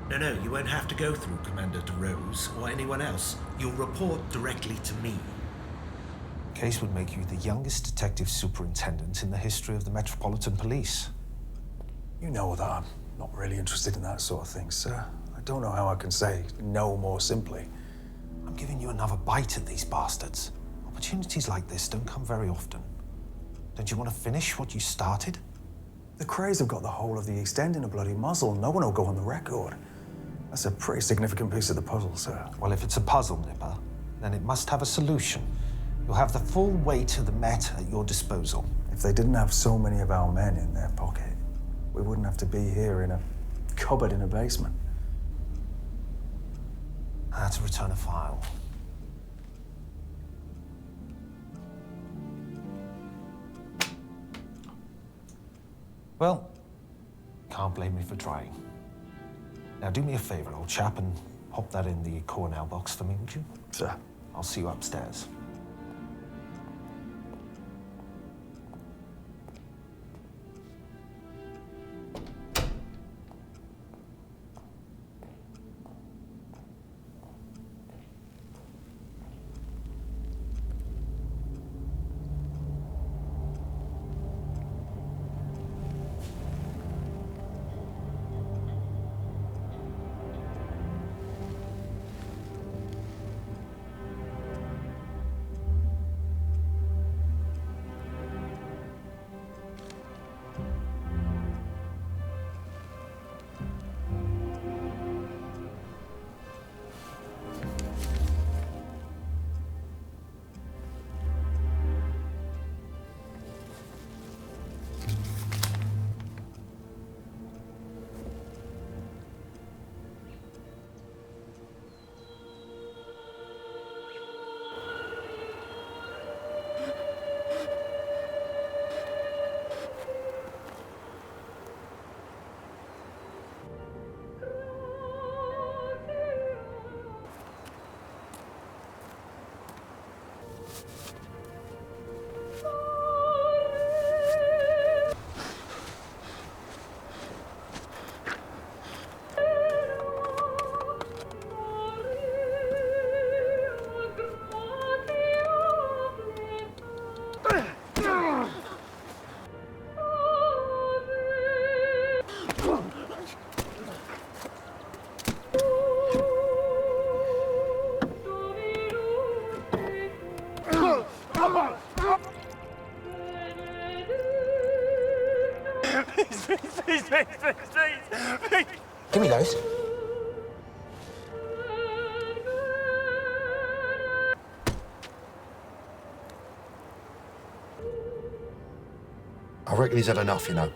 No, you won't have to go through Commander DeRose or anyone else. You'll report directly to me. Case would make you the youngest detective superintendent in the history of the Metropolitan Police. You know that I'm not really interested in that sort of thing, sir. I don't know how I can say no more simply. I'm giving you another bite at these bastards. Opportunities like this don't come very often. Don't you want to finish what you started? The Krays have got the whole of the East End in a bloody muzzle. No one will go on the record. That's a pretty significant piece of the puzzle, sir. Well, if it's a puzzle, Nipper, then it must have a solution. You'll have the full weight of the Met at your disposal. If they didn't have so many of our men in their pocket, we wouldn't have to be here in a cupboard in a basement. I had to return a file. Well, can't blame me for trying. Now do me a favor, old chap, and pop that in the Cornell box for me, would you? Sir. I'll see you upstairs. Please. Give me those. I reckon he's had enough, you know.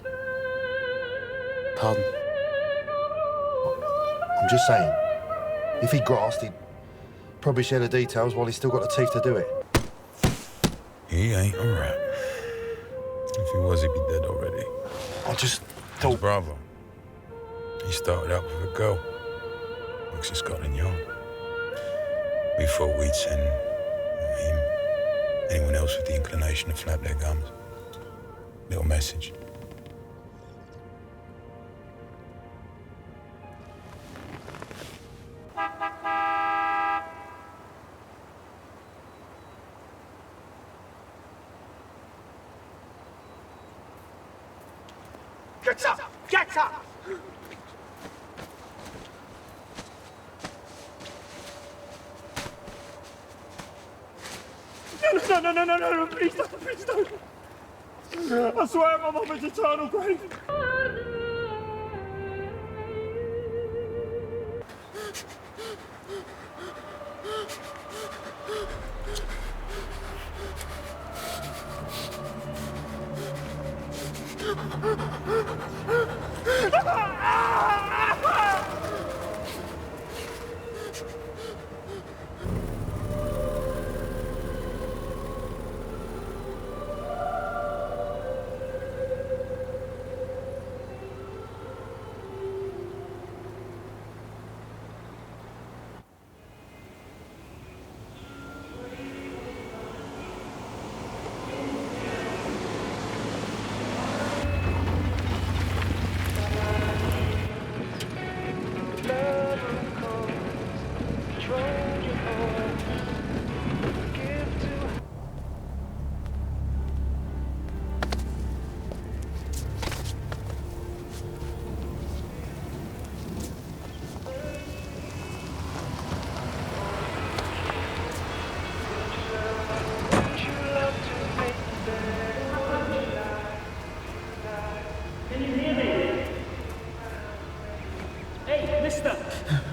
Pardon? I'm just saying, if he grasped, he'd probably share the details while he's still got the teeth to do it. He ain't a rat. If he was, he'd be dead already. I just His thought... brother, he started out with a girl. Works in Scotland Yard. We thought we'd send him, anyone else with the inclination to flap their gums. Little message. Get up! Get up! No, please don't. I swear my mum is eternal grave.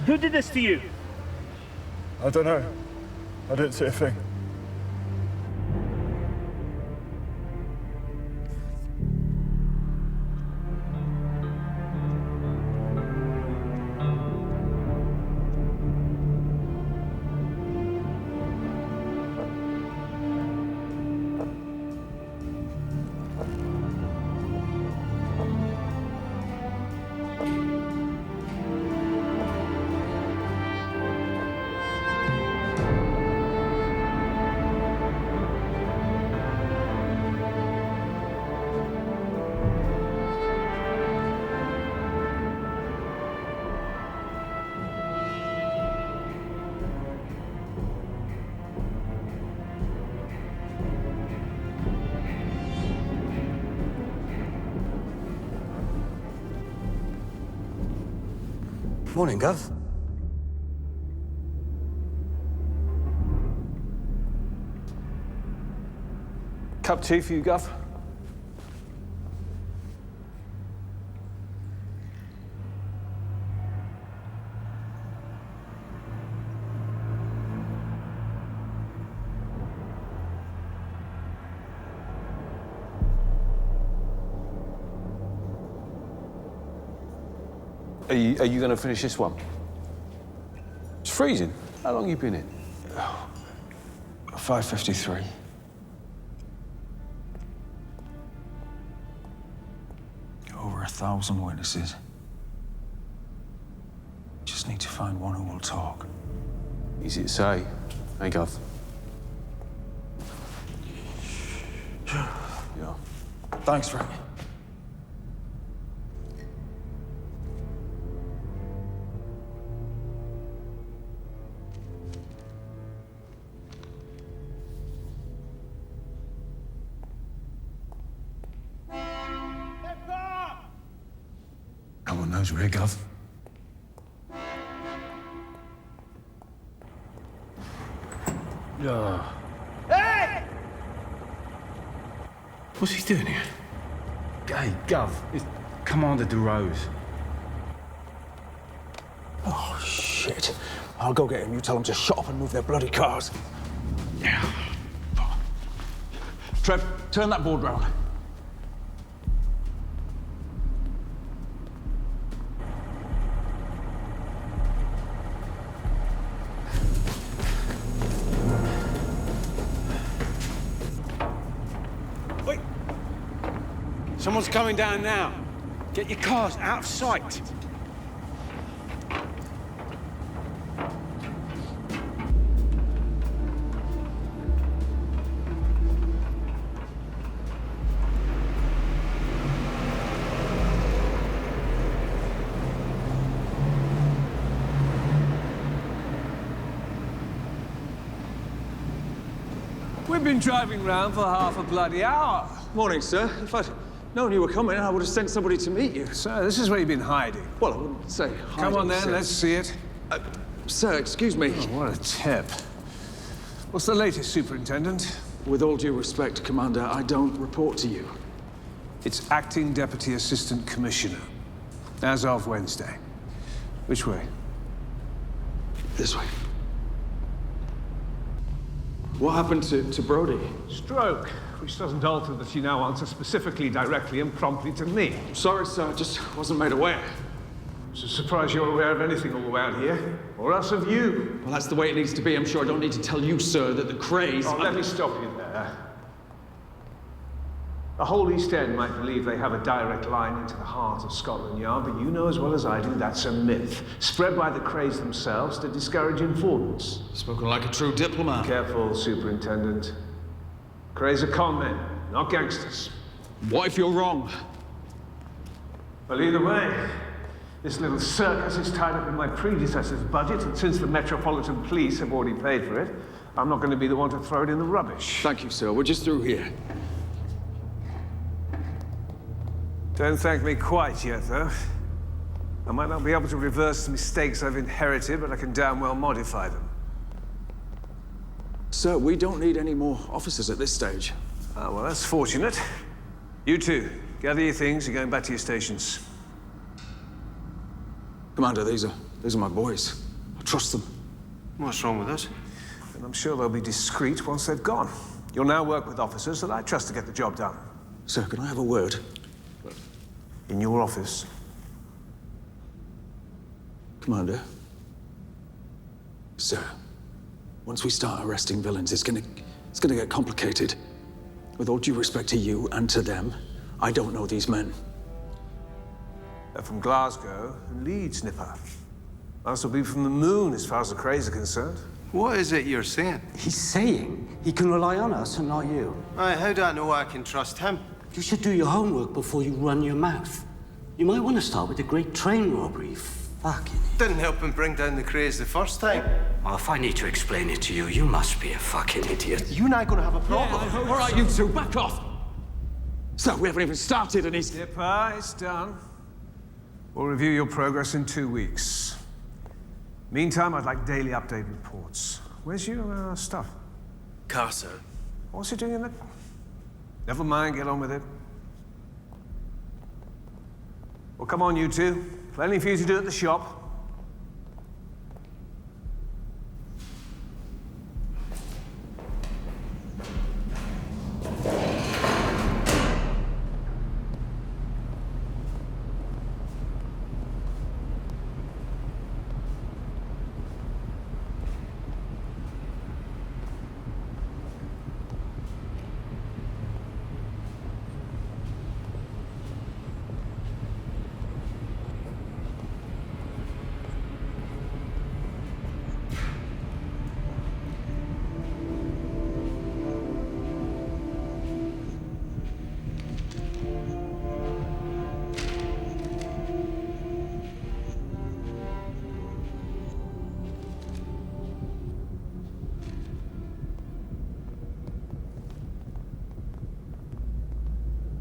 Who did this to you? I don't know. I didn't see a thing. Morning, Gov. Cup tea for you, Gov. Are you going to finish this one? It's freezing. How long you been in? 5:53. Over 1,000 witnesses. Just need to find one who will talk. Easy to say. Hey, Gov. Yeah. Thanks, Frank. No one knows we're here, Gov. Hey! What's he doing here? Hey, Gov, it's Commander DeRose. Oh, shit. I'll go get him. You tell him to shut up and move their bloody cars. Yeah. Trev, turn that board round. Wait! Someone's coming down now. Get your cars out of sight. We've been driving round for half a bloody hour. Morning, sir. If I'd known you were coming, I would have sent somebody to meet you. So this is where you've been hiding. Well, I wouldn't say hiding, Come on then, sir. let's see it. Sir, excuse me. Oh, what a tip. What's the latest, Superintendent? With all due respect, Commander, I don't report to you. It's Acting Deputy Assistant Commissioner, as of Wednesday. Which way? This way. What happened to Brody? Stroke, which doesn't alter that you now answer specifically, directly, and promptly to me. Sorry, sir, I just wasn't made aware. It's a surprise you're aware of anything all around here. Or else of you. Well, that's the way it needs to be. I'm sure I don't need to tell you, sir, that the Krays... Oh, let me stop you there. The whole East End might believe they have a direct line into the heart of Scotland Yard, but you know as well as I do that's a myth, spread by the Krays themselves to discourage informants. Spoken like a true diplomat. Careful, Superintendent. Krays are con men, not gangsters. What if you're wrong? Well, either way, This little circus is tied up in my predecessor's budget, and since the Metropolitan Police have already paid for it, I'm not going to be the one to throw it in the rubbish. Thank you, sir. We're just through here. Don't thank me quite yet, though. I might not be able to reverse the mistakes I've inherited, but I can damn well modify them. Sir, we don't need any more officers at this stage. Ah, well, that's fortunate. You two, gather your things. You're going back to your stations. Commander, these are my boys. I trust them. What's wrong with us? And I'm sure they'll be discreet once they've gone. You'll now work with officers that I trust to get the job done. Sir, can I have a word? In your office. Commander. Sir, once we start arresting villains, it's gonna get complicated. With all due respect to you and to them, I don't know these men. They're from Glasgow and Leeds, Nipper. Must will be from the moon as far as the Krays are concerned. What is it you're saying? He's saying he can rely on us and not you. Aye, how do I know I can trust him? You should do your homework before you run your mouth. You might want to start with the great train robbery. Fucking Didn't help him bring down the Krays the first time. Well, if I need to explain it to you, you must be a fucking idiot. You and I gonna have a problem. All right, you two, back off! Sir, we haven't even started and he's... Nipper, it's done. We'll review your progress in 2 weeks. Meantime, I'd like daily update reports. Where's your stuff? Car, sir. What's he doing in it? Never mind, get on with it. Well, come on, you two. Plenty for you to do at the shop.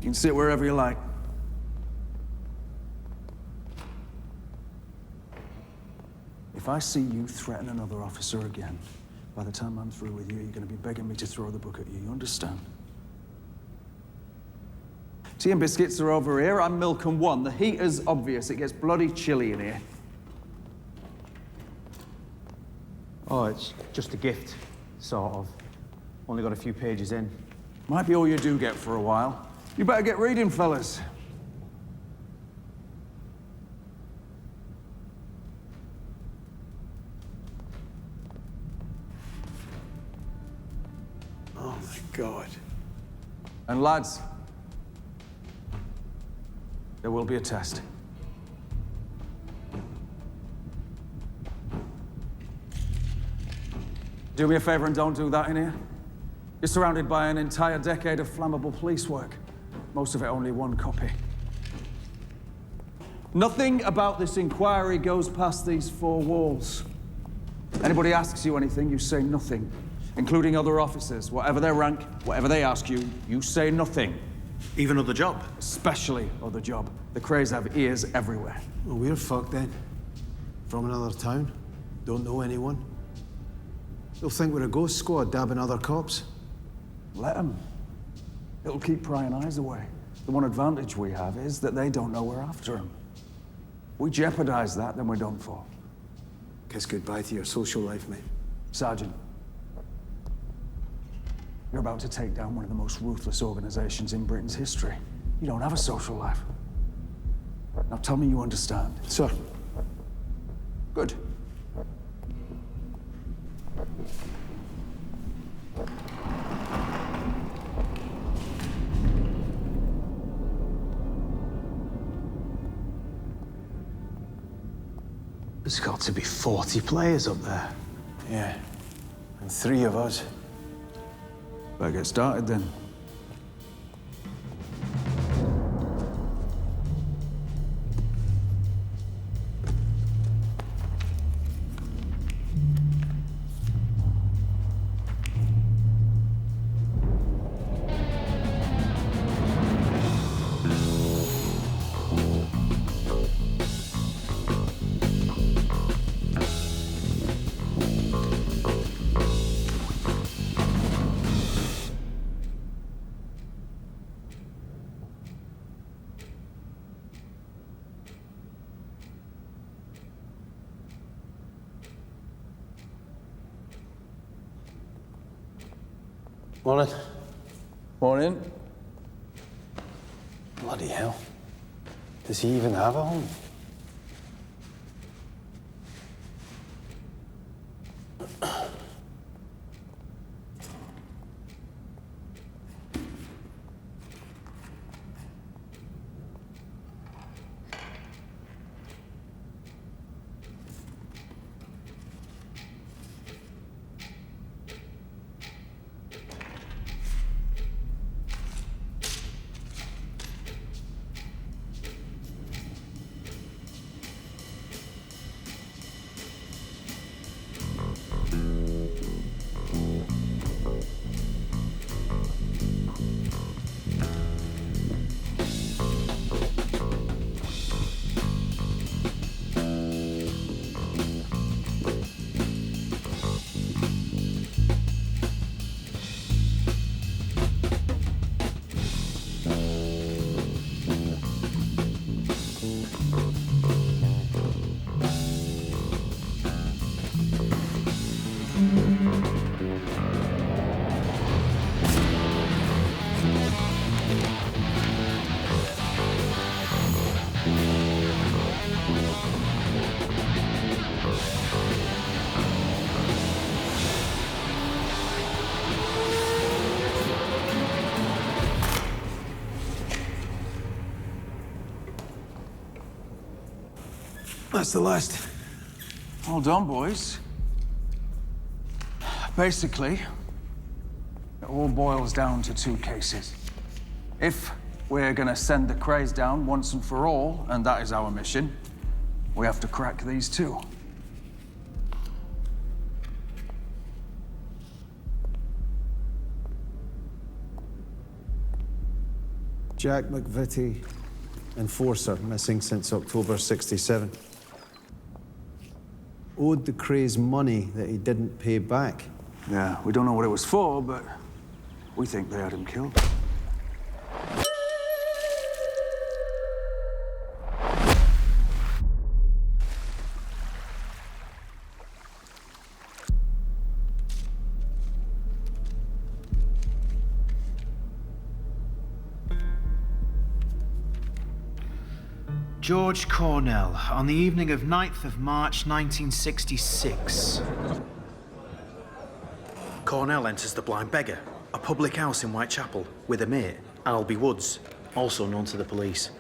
You can sit wherever you like. If I see you threaten another officer again, by the time I'm through with you, you're going to be begging me to throw the book at you. You understand? Tea and biscuits are over here. I'm milking one. The heat is obvious. It gets bloody chilly in here. Oh, it's just a gift, sort of. Only got a few pages in. Might be all you do get for a while. You better get reading, fellas. Oh my God. And lads, there will be a test. Do me a favor and don't do that in here. You're surrounded by an entire decade of flammable police work. Most of it only one copy. Nothing about this inquiry goes past these four walls. Anybody asks you anything, you say nothing, including other officers. Whatever their rank, whatever they ask you, you say nothing. Even other job? Especially other job. The Krays have ears everywhere. Well, we're fucked then. From another town. Don't know anyone. They'll think we're a ghost squad dabbing other cops. Let them. It'll keep prying eyes away. The one advantage we have is that they don't know we're after them. We jeopardize that, then we're done for. Kiss goodbye to your social life, mate. Sergeant, you're about to take down one of the most ruthless organizations in Britain's history. You don't have a social life. Now tell me you understand. Sir. Good. There's got to be 40 players up there. Yeah, and 3 of us. Better get started then. Morning. Morning. Bloody hell. Does he even have a home? That's the last. Hold on, boys. Basically, it all boils down to two cases. If we're gonna send the Krays down once and for all, and that is our mission, we have to crack these two. Jack McVitie, enforcer, missing since October '67. Owed the Krays money that he didn't pay back. Yeah, we don't know what it was for, but we think they had him killed. George Cornell, on the evening of 9th of March, 1966. Cornell enters the Blind Beggar, a public house in Whitechapel, with a mate, Albie Woods, also known to the police.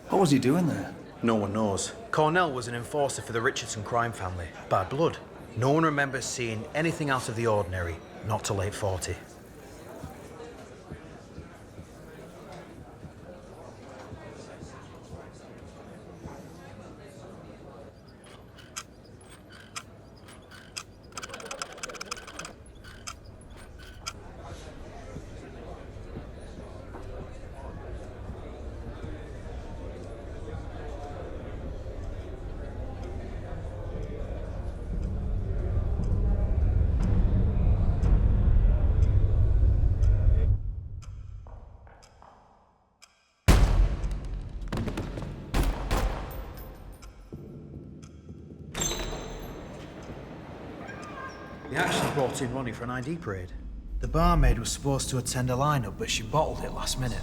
What was he doing there? No one knows. Cornell was an enforcer for the Richardson crime family. Bad blood. No one remembers seeing anything out of the ordinary, not till late 40. They actually brought in Ronnie for an ID parade. The barmaid was supposed to attend a lineup, but she bottled it last minute.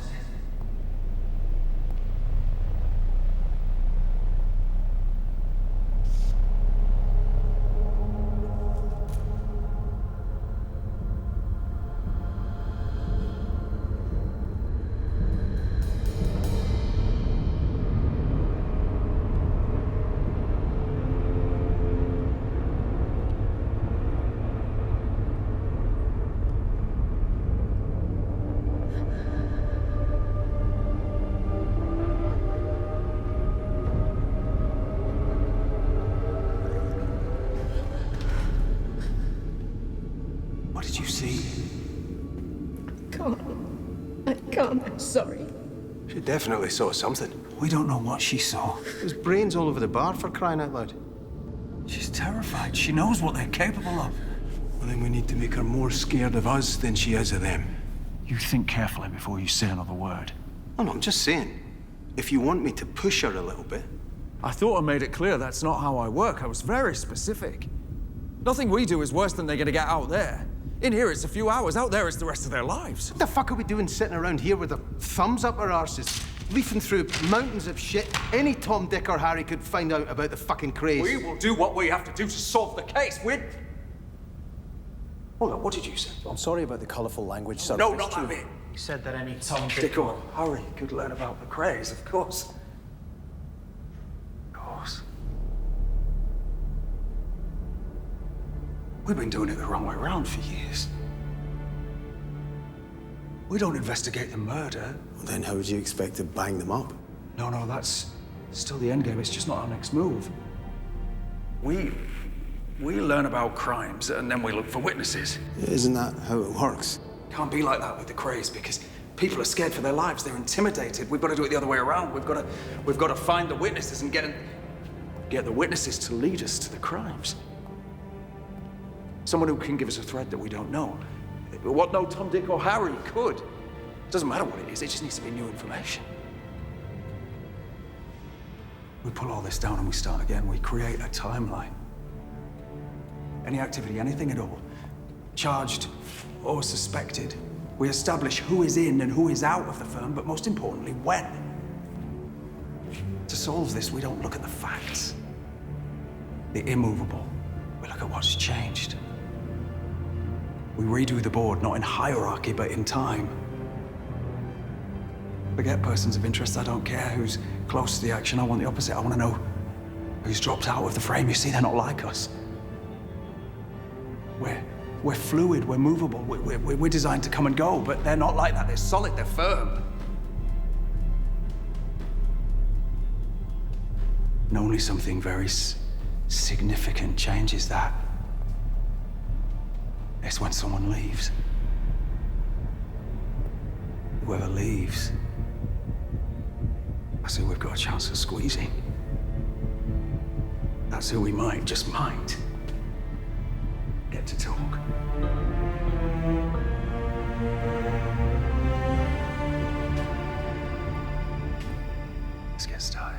What did you see? I can't, I'm sorry. She definitely saw something. We don't know what she saw. There's brains all over the bar, for crying out loud. She's terrified. She knows what they're capable of. Well, then we need to make her more scared of us than she is of them. You think carefully before you say another word. Oh, no, I'm just saying. If you want me to push her a little bit. I thought I made it clear that's not how I work. I was very specific. Nothing we do is worse than they're gonna get out there. In here, it's a few hours. Out there, it's the rest of their lives. What the fuck are we doing sitting around here with our thumbs up our arses, leafing through mountains of shit any Tom, Dick, or Harry could find out about the fucking Krays? We will do what we have to do to solve the case. Hold on, what did you say? I'm sorry about the colourful language, sir. No, not that bit. He said that any Tom, Dick, or Harry could learn about the Krays, of course. Of course. We've been doing it the wrong way around for years. We don't investigate the murder. Well, then how would you expect to bang them up? No, that's still the end game. It's just not our next move. We learn about crimes and then we look for witnesses. Isn't that how it works? Can't be like that with the Krays because people are scared for their lives. They're intimidated. We've got to do it the other way around. We've got to find the witnesses and get the witnesses to lead us to the crimes. Someone who can give us a thread that we don't know. What no Tom, Dick, or Harry could. It doesn't matter what it is. It just needs to be new information. We pull all this down and we start again. We create a timeline. Any activity, anything at all, charged or suspected. We establish who is in and who is out of the firm, but most importantly, when. To solve this, we don't look at the facts, the immovable. We look at what's changed. We redo the board, not in hierarchy, but in time. Forget persons of interest. I don't care who's close to the action. I want the opposite. I want to know who's dropped out of the frame. You see, they're not like us. We're fluid, we're movable, we're designed to come and go, but they're not like that. They're solid, they're firm. And only something very significant changes that. It's when someone leaves. Whoever leaves, that's who we've got a chance of squeezing. That's who we might, just might, get to talk. Let's get started.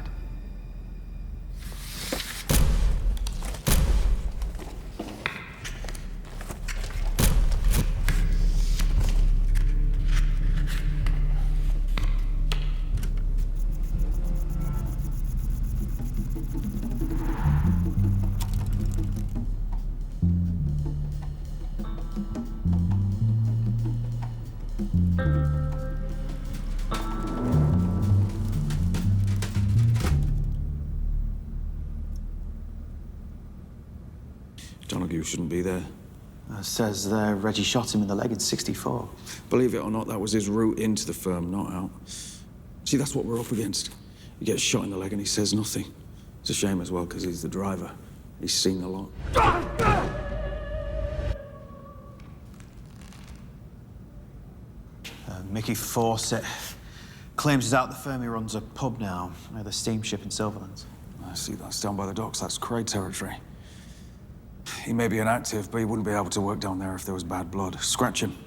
You shouldn't be there. Says Reggie shot him in the leg in '64. Believe it or not, that was his route into the firm, not out. See, that's what we're up against. He gets shot in the leg and he says nothing. It's a shame as well, because he's the driver. He's seen a lot. Mickey Fawcett claims he's out the firm. He runs a pub now, near the steamship in Silverlands. I see, that's down by the docks. That's Kray territory. He may be inactive, but he wouldn't be able to work down there if there was bad blood. Scratch him.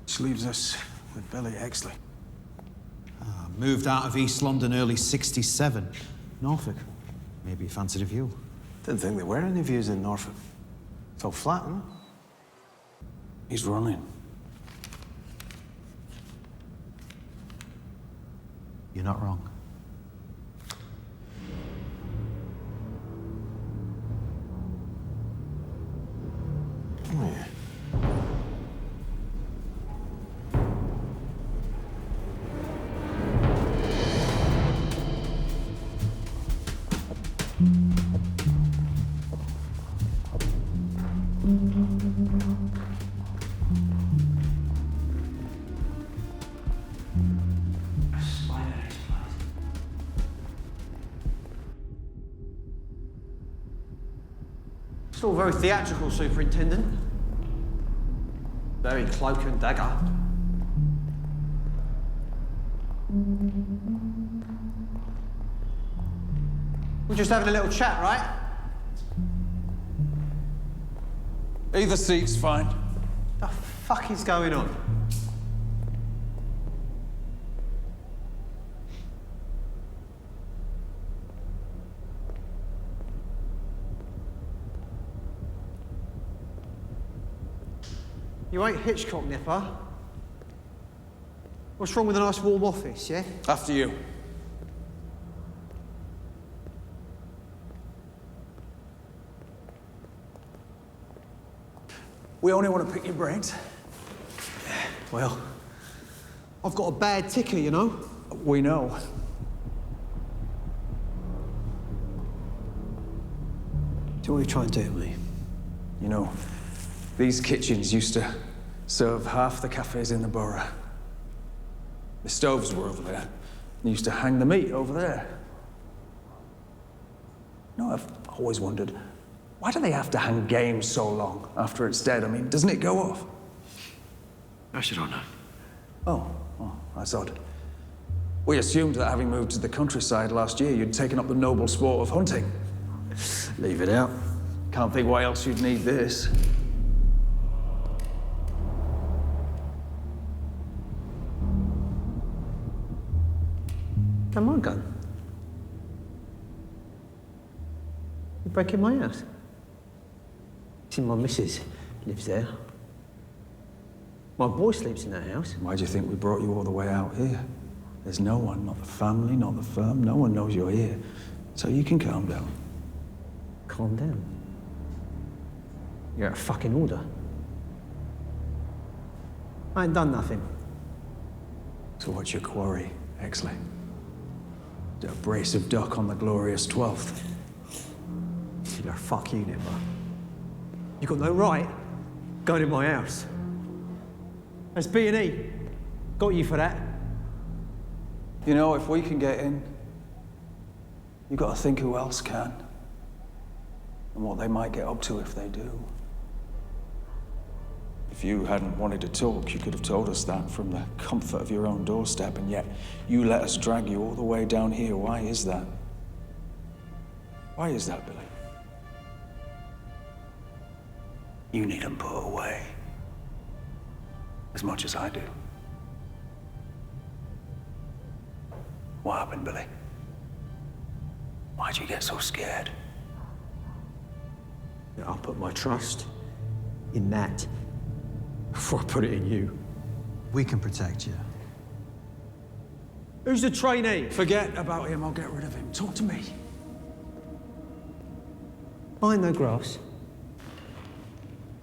Which leaves us with Billy Exley. Moved out of East London early '67. Norfolk. Maybe he fancied a view. Didn't think there were any views in Norfolk. It's all flat, isn't it? He's running. You're not wrong. Oh, yeah. It's all very theatrical, Superintendent. Very cloak and dagger. We're just having a little chat, right? Either seat's fine. What the fuck is going on? You ain't Hitchcock, Nipper. What's wrong with a nice warm office, yeah? After you. We only want to pick your brains. Well, I've got a bad ticker, you know? We know. Do you want to try and do me? You know, these kitchens used to serve half the cafes in the borough. The stoves were over there. They used to hang the meat over there. No, I've always wondered, why do they have to hang game so long after it's dead? I mean, doesn't it go off? I should not know. Oh, that's odd. We assumed that having moved to the countryside last year, you'd taken up the noble sport of hunting. Leave it out. Can't think why else you'd need this. Come on, gun. You breaking my house? See, my missus lives there. My boy sleeps in that house. Why do you think we brought you all the way out here? There's no one, not the family, not the firm, no one knows you're here. So you can calm down. Calm down? You're out of fucking order. I ain't done nothing. So what's your quarry, Exley? A brace of duck on the glorious 12th. Fuck you, Nipper. You got no right going in my house. That's B&E. Got you for that. You know, if we can get in, you got to think who else can. And what they might get up to if they do. If you hadn't wanted to talk, you could have told us that from the comfort of your own doorstep, and yet you let us drag you all the way down here. Why is that? Why is that, Billy? You need them put away. As much as I do. What happened, Billy? Why'd you get so scared? I put my trust in that before I put it in you. We can protect you. Who's the trainee? Forget about him, I'll get rid of him. Talk to me. I ain't no grass.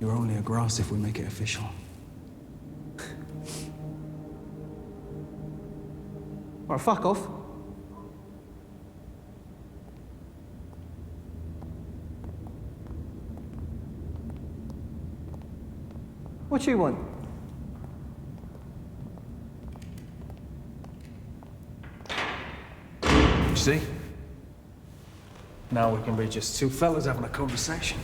You're only a grass if we make it official. All right, fuck off. What you want? You see? Now we can be just two fellas having a conversation.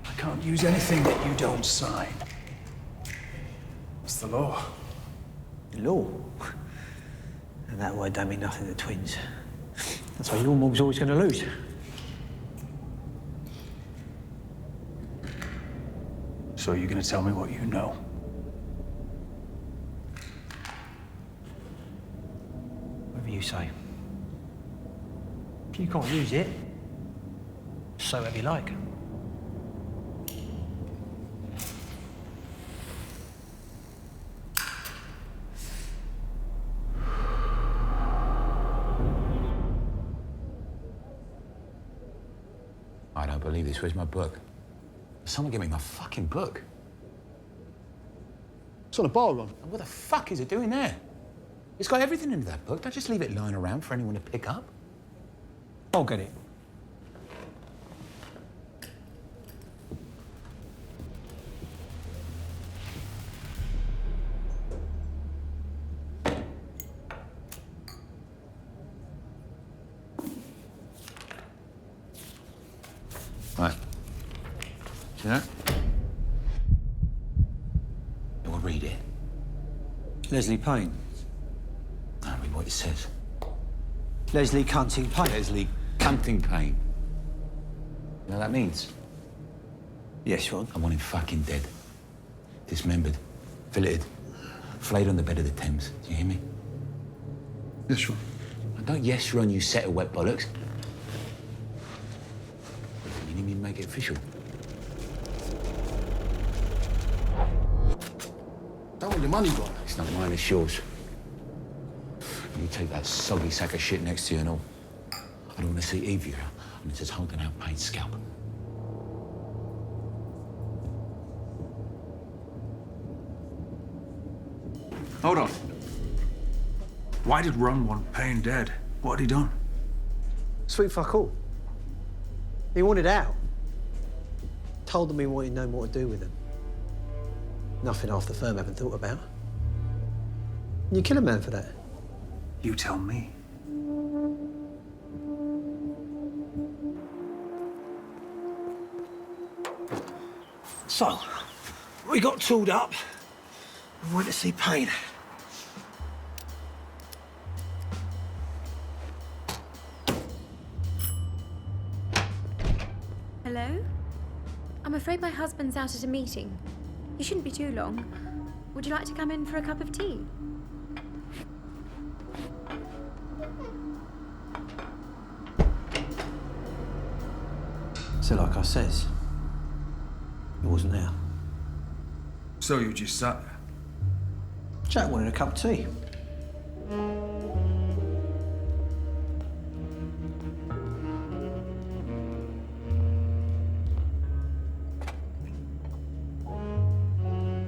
I can't use anything that you don't sign. It's the law. The law? And that word don't mean nothing to twins. That's why your mob's always going to lose. So you're going to tell me what you know? Whatever you say. If you can't use it, say whatever you like. I don't believe this. Where's my book? Someone give me my fucking book. It's on a bar, Ron. What the fuck is it doing there? It's got everything in that book. Don't just leave it lying around for anyone to pick up. I'll get it. Right. See that? You want to read it? Leslie Payne. I read what it says. Leslie Cunting Payne. Leslie Cunting Payne. You know what that means? Yes, Ron. I want him fucking dead. Dismembered. Filleted. Flayed on the bed of the Thames. Do you hear me? Yes, Ron. Don't yes, Ron, you set of wet bollocks. You need me to make it official? the money gone? It's not mine, it's yours. You take that soggy sack of shit next to you and all. I don't want to see Evie here, and it's just holding out Payne's scalp. Hold on. Why did Ron want Payne dead? What had he done? Sweet fuck all. He wanted out. Told them he wanted no more to do with them. Nothing half the firm haven't thought about. You kill a man for that? You tell me. So, we got tooled up and went to see Payne. Hello? I'm afraid my husband's out at a meeting. He shouldn't be too long. Would you like to come in for a cup of tea? So, like I says, he wasn't there. So you just sat there? Jack wanted a cup of tea.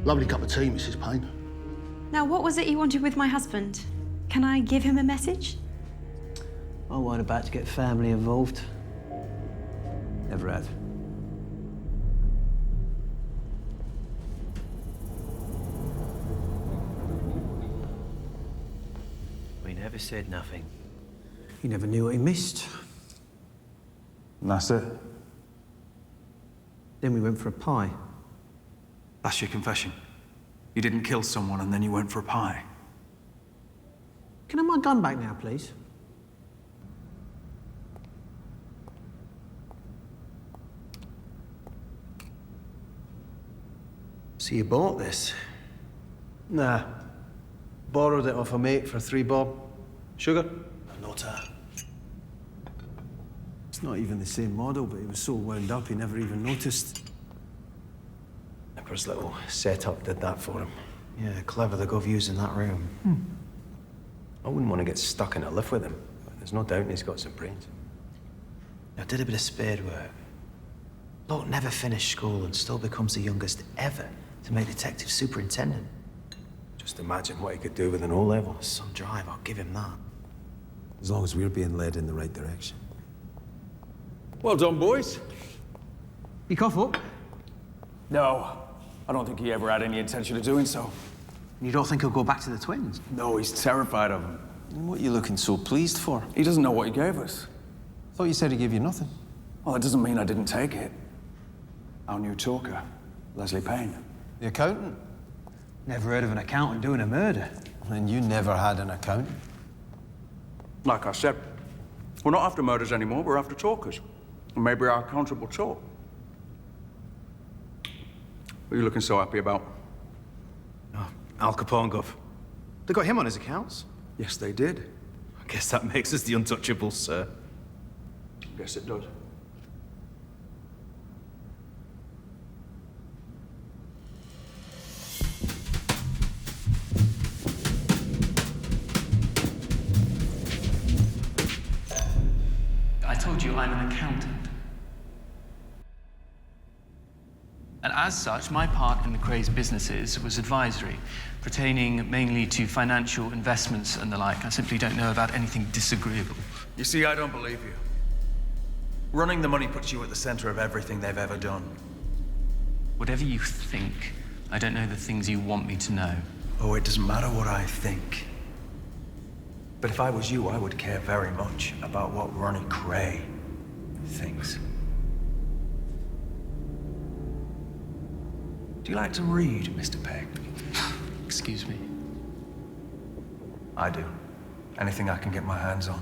Lovely cup of tea, Mrs. Payne. Now, what was it you wanted with my husband? Can I give him a message? I weren't about to get family involved. Never have. We never said nothing. He never knew what he missed. And that's it. Then we went for a pie. That's your confession. You didn't kill someone and then you went for a pie. Can I have my gun back now, please? So you bought this? Nah. Borrowed it off a mate for $3 bob. Sugar? Not It's not even the same model, but he was so wound up he never even noticed. Emperor's little setup did that for him. Yeah, clever the gov using that room. I wouldn't want to get stuck in a lift with him. But there's no doubt he's got some brains. I did a bit of spade work. Bloke never finished school and still becomes the youngest ever to make detective superintendent. Just imagine what he could do with an O-level. Some drive, I'll give him that. As long as we're being led in the right direction. Well done, boys. You cough up? No, I don't think he ever had any intention of doing so. You don't think he'll go back to the twins? No, he's terrified of them. What are you looking so pleased for? He doesn't know what he gave us. Thought you said he gave you nothing. Well, that doesn't mean I didn't take it. Our new talker, Leslie Payne. The accountant? Never heard of an accountant doing a murder. And you never had an accountant? Like I said, we're not after murders anymore, we're after talkers. And maybe our accountant will talk. What are you looking so happy about? Oh, Al Capone, Gov. They got him on his accounts. Yes, they did. I guess that makes us the untouchables, sir. Yes, it does. I told you I'm an accountant. And as such, my part in the Krays businesses was advisory, pertaining mainly to financial investments and the like. I simply don't know about anything disagreeable. You see, I don't believe you. Running the money puts you at the center of everything they've ever done. Whatever you think, I don't know the things you want me to know. Oh, it doesn't matter what I think. But if I was you, I would care very much about what Ronnie Kray thinks. Do you like to read, Mr. Pegg? Excuse me? I do. Anything I can get my hands on.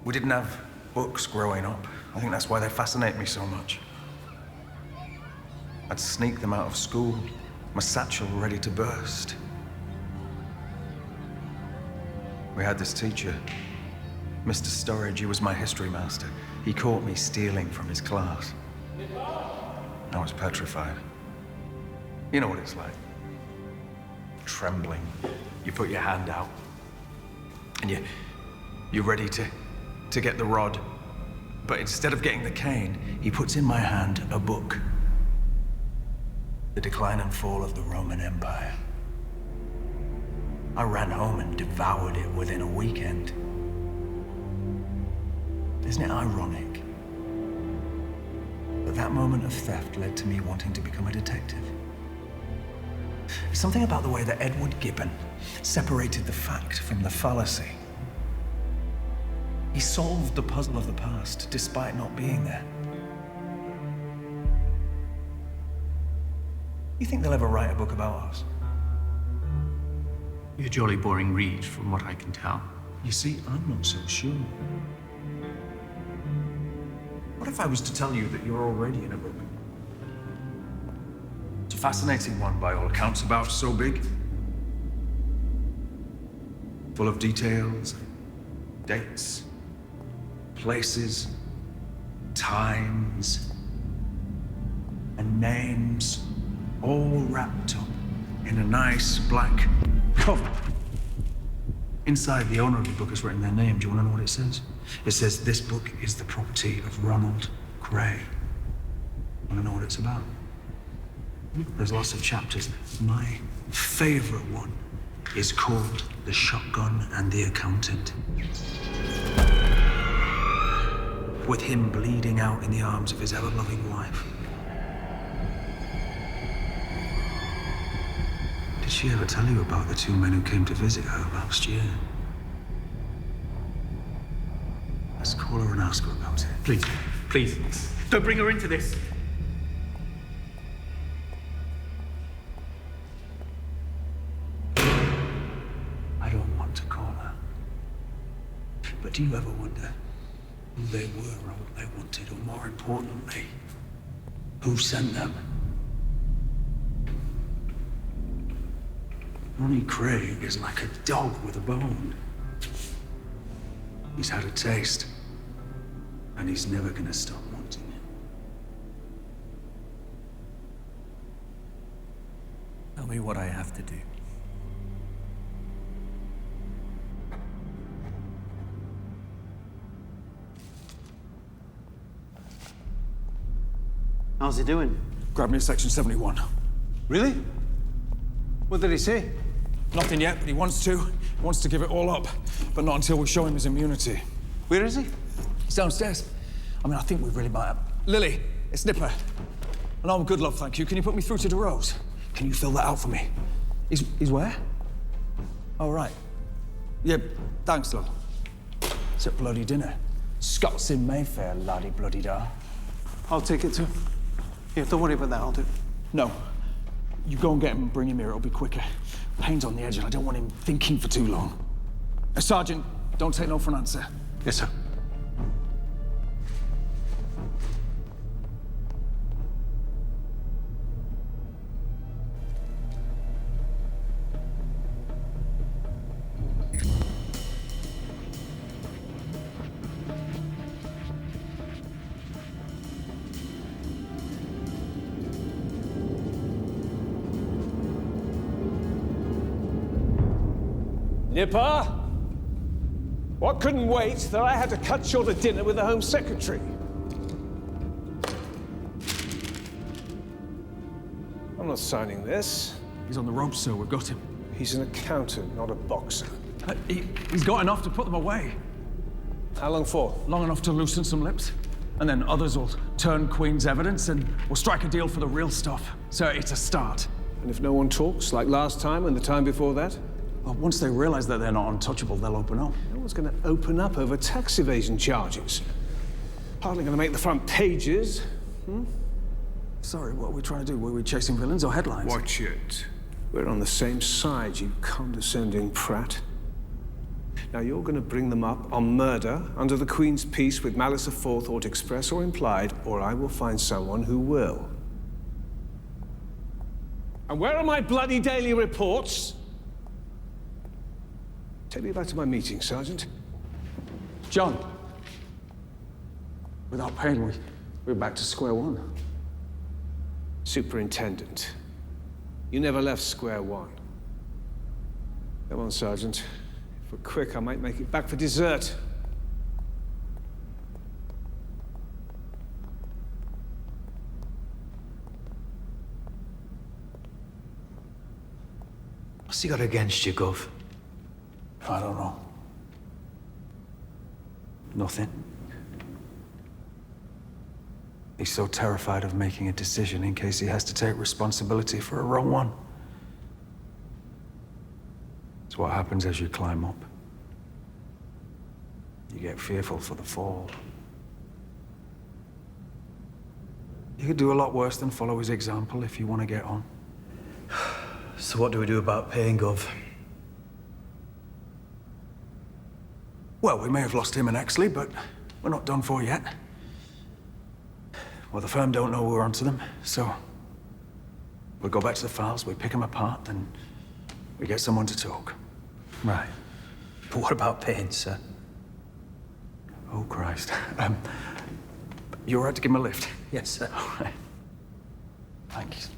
We didn't have books growing up. I think that's why they fascinate me so much. I'd sneak them out of school, my satchel ready to burst. We had this teacher, Mr. Storage. He was my history master. He caught me stealing from his class. I was petrified. You know what it's like. trembling. You put your hand out, and you're ready to get the rod. But instead of getting the cane, he puts in my hand a book. The Decline and Fall of the Roman Empire. I ran home and devoured it within a weekend. Isn't it ironic that that moment of theft led to me wanting to become a detective? There's something about the way that Edward Gibbon separated the fact from the fallacy. He solved the puzzle of the past despite not being there. You think they'll ever write a book about us? You're a jolly boring read, from what I can tell. You see, I'm not so sure. What if I was to tell you that you're already in a book? It's a fascinating one by all accounts, about so big. Full of details, dates, places, times, and names, all wrapped up in a nice black cover. Inside, the owner of the book has written their name. Do you want to know what it says? It says, "This book is the property of Ronald Kray." Want to know what it's about? There's lots of chapters. My favorite one is called "The Shotgun and the Accountant." With him bleeding out in the arms of his ever-loving wife. Did she ever tell you about the two men who came to visit her last year? Let's call her and ask her about it. Please, please, don't bring her into this. I don't want to call her. But do you ever wonder who they were or what they wanted, or more importantly, who sent them? Ronnie Kray is like a dog with a bone. He's had a taste, and he's never gonna stop wanting it. Tell me what I have to do. How's he doing? Grab me a section 71. Really? What did he say? Nothing yet, but he wants to. He wants to give it all up, but not until we show him his immunity. Where is he? He's downstairs. I mean, I think we really might have... Lily, it's Nipper. An arm good, love, thank you. Can you put me through to DeRose? Can you fill that out for me? He's where? Oh, right. Yeah, thanks, love. It's at bloody dinner. Scots in Mayfair, laddie bloody da. I'll take it too. Yeah, don't worry about that, I'll do it. No. You go and get him and bring him here, it'll be quicker. Pain's on the edge and I don't want him thinking for too long. Sergeant, don't take no for an answer. Yes, sir. Nipper? What couldn't wait that I had to cut short a dinner with the Home Secretary? I'm not signing this. He's on the ropes, sir. We've got him. He's an accountant, not a boxer. He's got enough to put them away. How long for? Long enough to loosen some lips. And then others will turn Queen's evidence and we'll strike a deal for the real stuff. So it's a start. And if no one talks, like last time and the time before that? Well, once they realize that they're not untouchable, they'll open up. No one's going to open up over tax evasion charges. Hardly going to make the front pages. Sorry, what are we trying to do? Were we chasing villains or headlines? Watch it. We're on the same side, you condescending prat. Now, you're going to bring them up on murder under the Queen's peace with malice aforethought, express or implied, or I will find someone who will. And where are my bloody daily reports? Take me back to my meeting, Sergeant. John. Without pain, we're back to square one. Superintendent, you never left square one. Come on, Sergeant. If we're quick, I might make it back for dessert. What's he got against you, Gov? I don't know. Nothing. He's so terrified of making a decision in case he has to take responsibility for a wrong one. It's what happens as you climb up. You get fearful for the fall. You could do a lot worse than follow his example if you want to get on. So what do we do about paying, Gov? Well, we may have lost him and Exley, but we're not done for yet. Well, the firm don't know we're onto them, so we go back to the files, we pick them apart, and we get someone to talk. Right. But what about paying, sir? Oh, Christ. You all right to give him a lift? Yes, sir. All right. Thanks.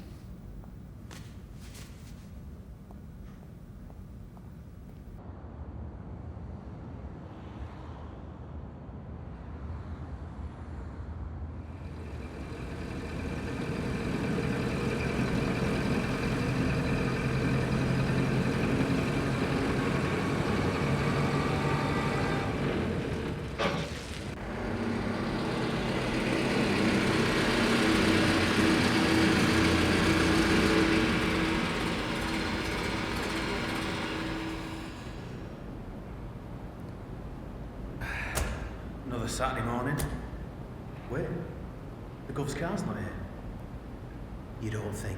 Another Saturday morning. Wait, the Gov's car's not here. You don't think?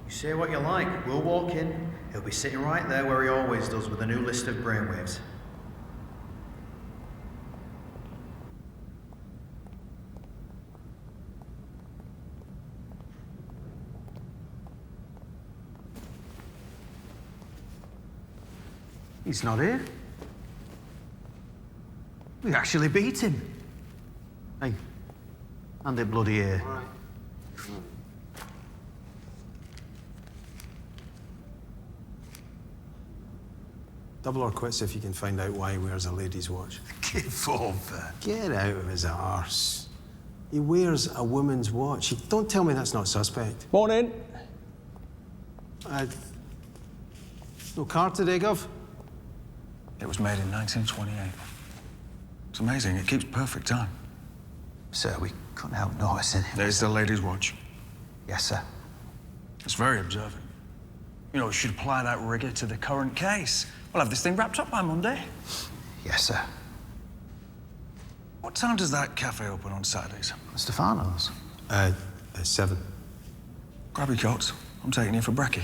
You say what you like, we'll walk in. He'll be sitting right there where he always does with a new list of brainwaves. He's not here. We actually beat him. Hey, hand it bloody here. Right. Double or quits if you can find out why he wears a lady's watch. Give over. Get out of his arse. He wears a woman's watch. Don't tell me that's not suspect. Morning. No car today, Gov? It was made in 1928. It's amazing. It keeps perfect time. Sir, we couldn't help noticing. There's the lady's watch. Yes, sir. It's very observant. You know, we should apply that rigour to the current case. We'll have this thing wrapped up by Monday. Yes, sir. What time does that cafe open on Saturdays? Stefano's. 7. Grab your coats. I'm taking you for brekkie.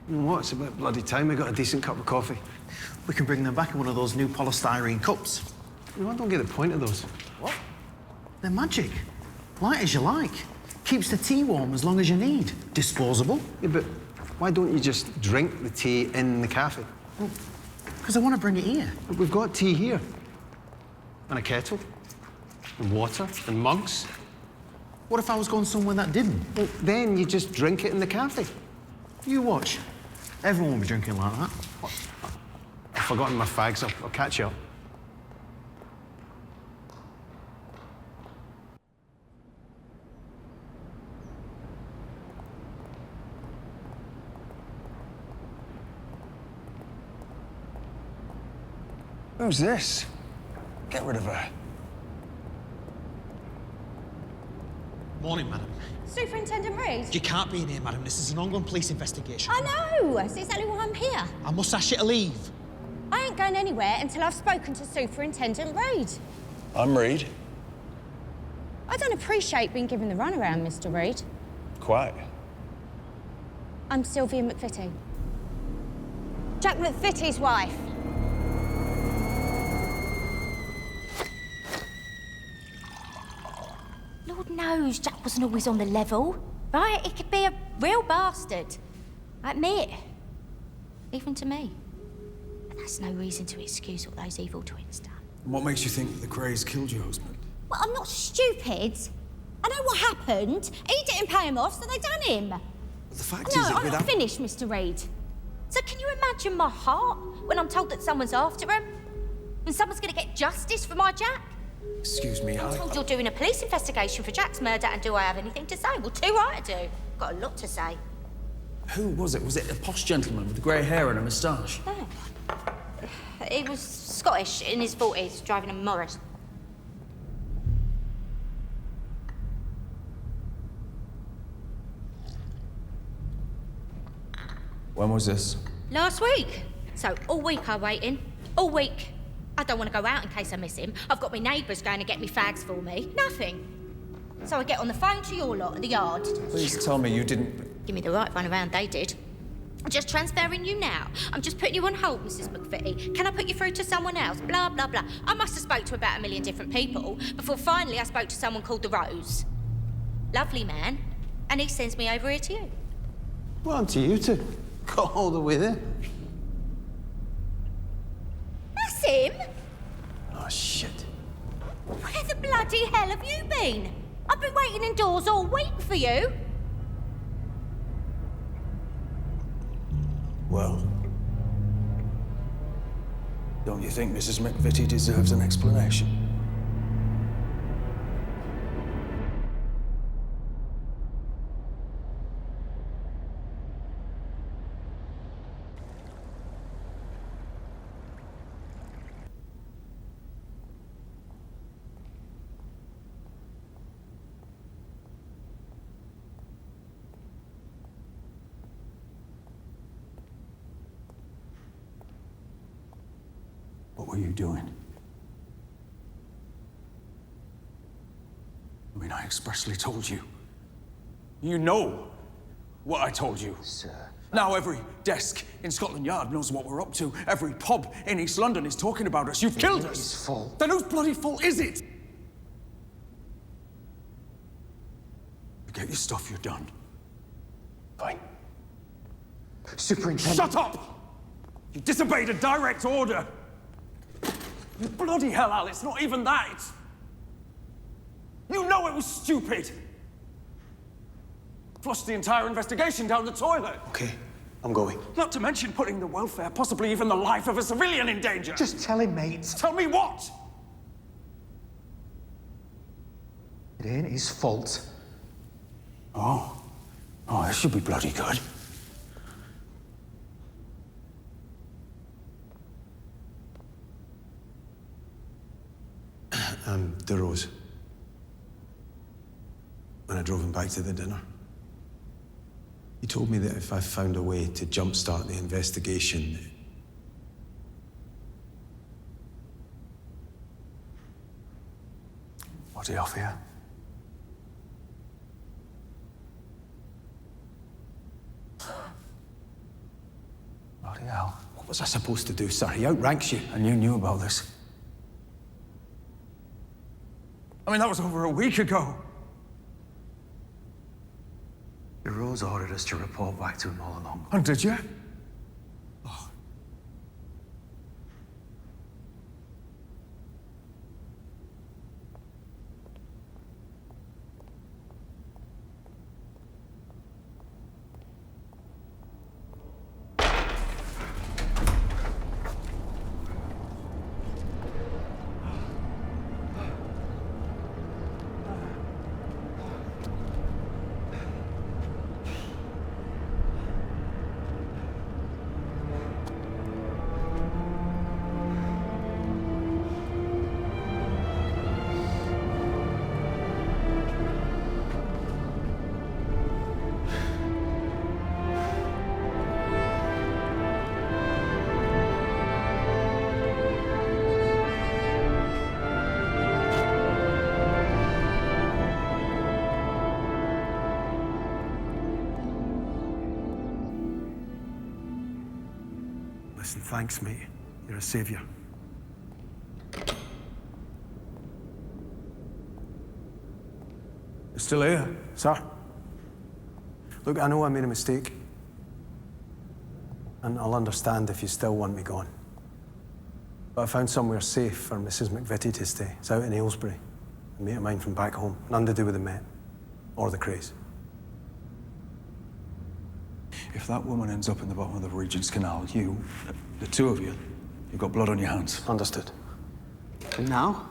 You know what? It's about bloody time we got a decent cup of coffee. We can bring them back in one of those new polystyrene cups. You know, I don't get the point of those. What? They're magic. Light as you like. Keeps the tea warm as long as you need. Disposable. Yeah, but why don't you just drink the tea in the cafe? Because I want to bring it here. But we've got tea here. And a kettle. And water. And mugs. What if I was going somewhere that didn't? Well, then you just drink it in the cafe. You watch. Everyone will be drinking like that. I've forgotten my fags. I'll catch you up. Who's this? Get rid of her. Morning, madam. Superintendent Reid? You can't be in here, madam. This is an ongoing police investigation. I know! That's exactly why I'm here. I must ask you to leave. I ain't going anywhere until I've spoken to Superintendent Reid. I'm Reid. I don't appreciate being given the runaround, Mr. Reid. Quite. I'm Sylvia McVitie. Jack McVitie's wife. Lord knows Jack wasn't always on the level, right? He could be a real bastard. I admit. even to me. But that's no reason to excuse what those evil twins done. What makes you think that the Krays killed your husband? Well, I'm not stupid. I know what happened. He didn't pay him off, so they done him. The fact No, is that I'm not finished, Mr. Reed. So can you imagine my heart when I'm told that someone's after him? And someone's gonna get justice for my Jack? Excuse me, I'm told you're doing a police investigation for Jack's murder, and do I have anything to say? Well, too right I do. Got a lot to say. Who was it? Was it a posh gentleman with grey hair and a moustache? No. He was Scottish, in his 40s, driving a Morris. When was this? Last week. So all week I'm waiting. All week. I don't want to go out in case I miss him. I've got my neighbours going to get me fags for me. Nothing. So I get on the phone to your lot at the yard. Please tell me you didn't... Give me the right run around, they did. I'm just transferring you now. I'm just putting you on hold, Mrs. McVitie. Can I put you through to someone else? Blah, blah, blah. I must have spoke to about 1 million different people before finally I spoke to someone called the Rose. Lovely man. And he sends me over here to you. Well, on to you to go all the way there. That's him. Oh, shit. Where the bloody hell have you been? I've been waiting indoors all week for you. Well, don't you think Mrs. McVitie deserves an explanation? What were you doing? I mean, I expressly told you. You know what I told you. Sir. Now every desk in Scotland Yard knows what we're up to. Every pub in East London is talking about us. You've killed us. It's his fault. Then whose bloody fault is it? You get your stuff, you're done. Fine. Superintendent... Shut up! You disobeyed a direct order. You bloody hell, Al, it's not even that. It's... You know it was stupid. Flushed the entire investigation down the toilet. Okay, I'm going. Not to mention putting the welfare, possibly even the life of a civilian in danger. Just tell him, mate. Tell me what? It ain't his fault. Oh, this should be bloody good. The Rose. When I drove him back to the dinner. He told me that if I found a way to jumpstart the investigation... What's he off here? Bloody hell. What was I supposed to do, sir? He outranks you. And you knew about this? I mean, that was over a week ago. The Rose ordered us to report back to him all along. And did you? Listen, thanks, mate. You're a savior. You're still here, sir? Look, I know I made a mistake. And I'll understand if you still want me gone. But I found somewhere safe for Mrs. McVitie to stay. It's out in Aylesbury. A mate of mine from back home. None to do with the Met. Or the Krays. If that woman ends up in the bottom of the Regent's Canal, you, the two of you, you've got blood on your hands. Understood. And now?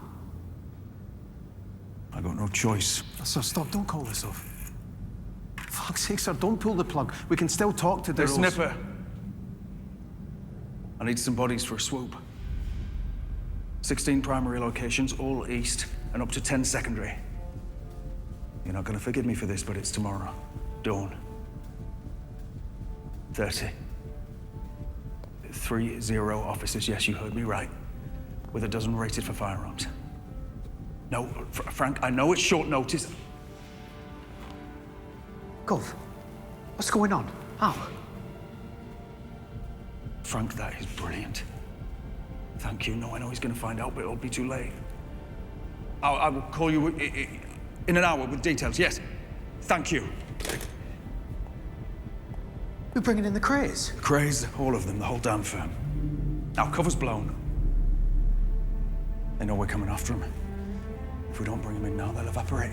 I got no choice. Sir, stop. Don't call this off. Fuck's sake, sir, don't pull the plug. We can still talk to the Hey, Snipper. I need some bodies for a swoop. 16 primary locations, all east, and up to 10 secondary. You're not gonna forgive me for this, but it's tomorrow. Dawn. 30. 30 officers, yes, you heard me right. With a dozen rated for firearms. No, Frank, I know it's short notice. Gov, what's going on? How? Frank, that is brilliant. Thank you. No, I know he's going to find out, but it'll be too late. I will call you in an hour with details, yes. Thank you. We're bringing in the Krays. Krays, all of them, the whole damn firm. Now, cover's blown. They know we're coming after them. If we don't bring them in now, they'll evaporate.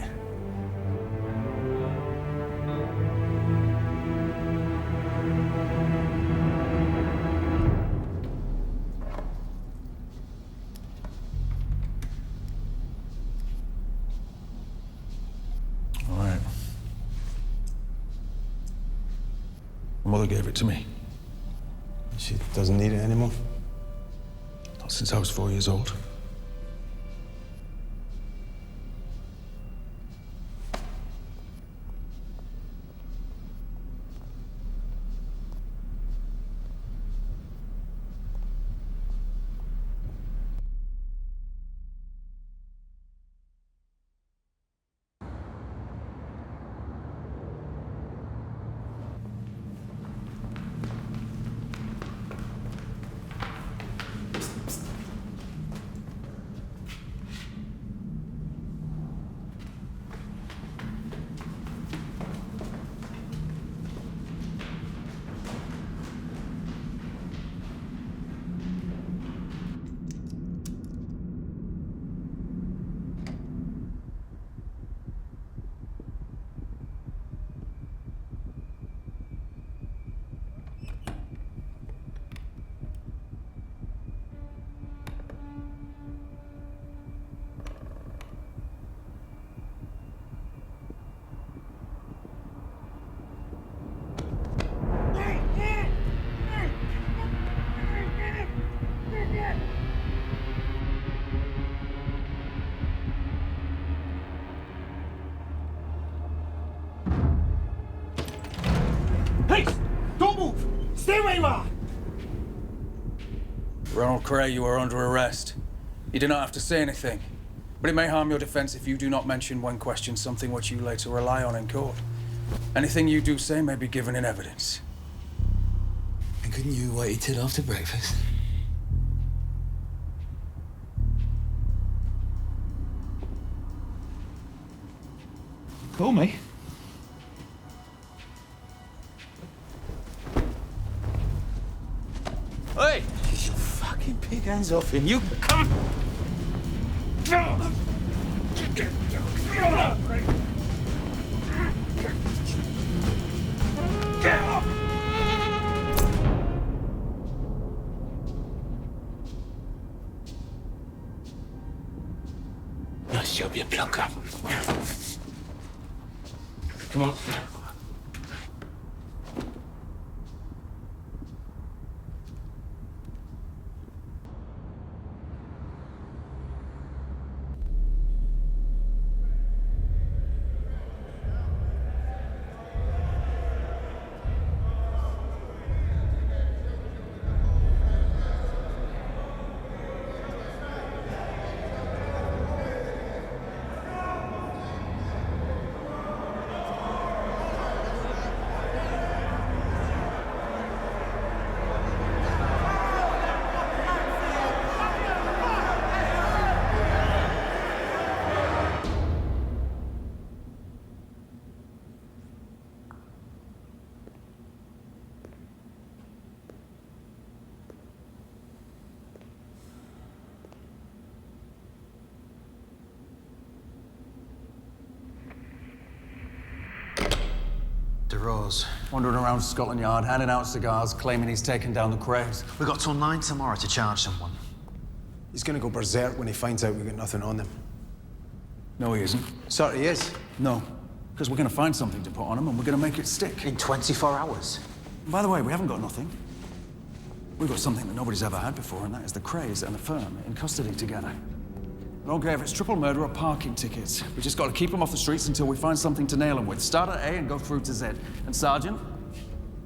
All right. My mother gave it to me. She doesn't need it anymore? Not since I was 4 years old. Hey! Don't move! Stay where you are! Ronald Kray, you are under arrest. You do not have to say anything, but it may harm your defense if you do not mention when questioned something which you later rely on in court. Anything you do say may be given in evidence. And couldn't you wait till after breakfast? Call me. Hey! Get your fucking pig hands off him. You come! Get up! Nice job, you plunker. Come on. DeRose. Wandering around Scotland Yard, handing out cigars, claiming he's taken down the Krays. We've got till 9 tomorrow to charge someone. He's gonna go berserk when he finds out we've got nothing on them. No, he isn't. Sort he is. No, because we're going to find something to put on him and we're going to make it stick. In 24 hours? And by the way, we haven't got nothing. We've got something that nobody's ever had before, and that is the Krays and the firm in custody together. I don't care if it's triple murder or parking tickets. We just got to keep them off the streets until we find something to nail them with. Start at A and go through to Z. And Sergeant,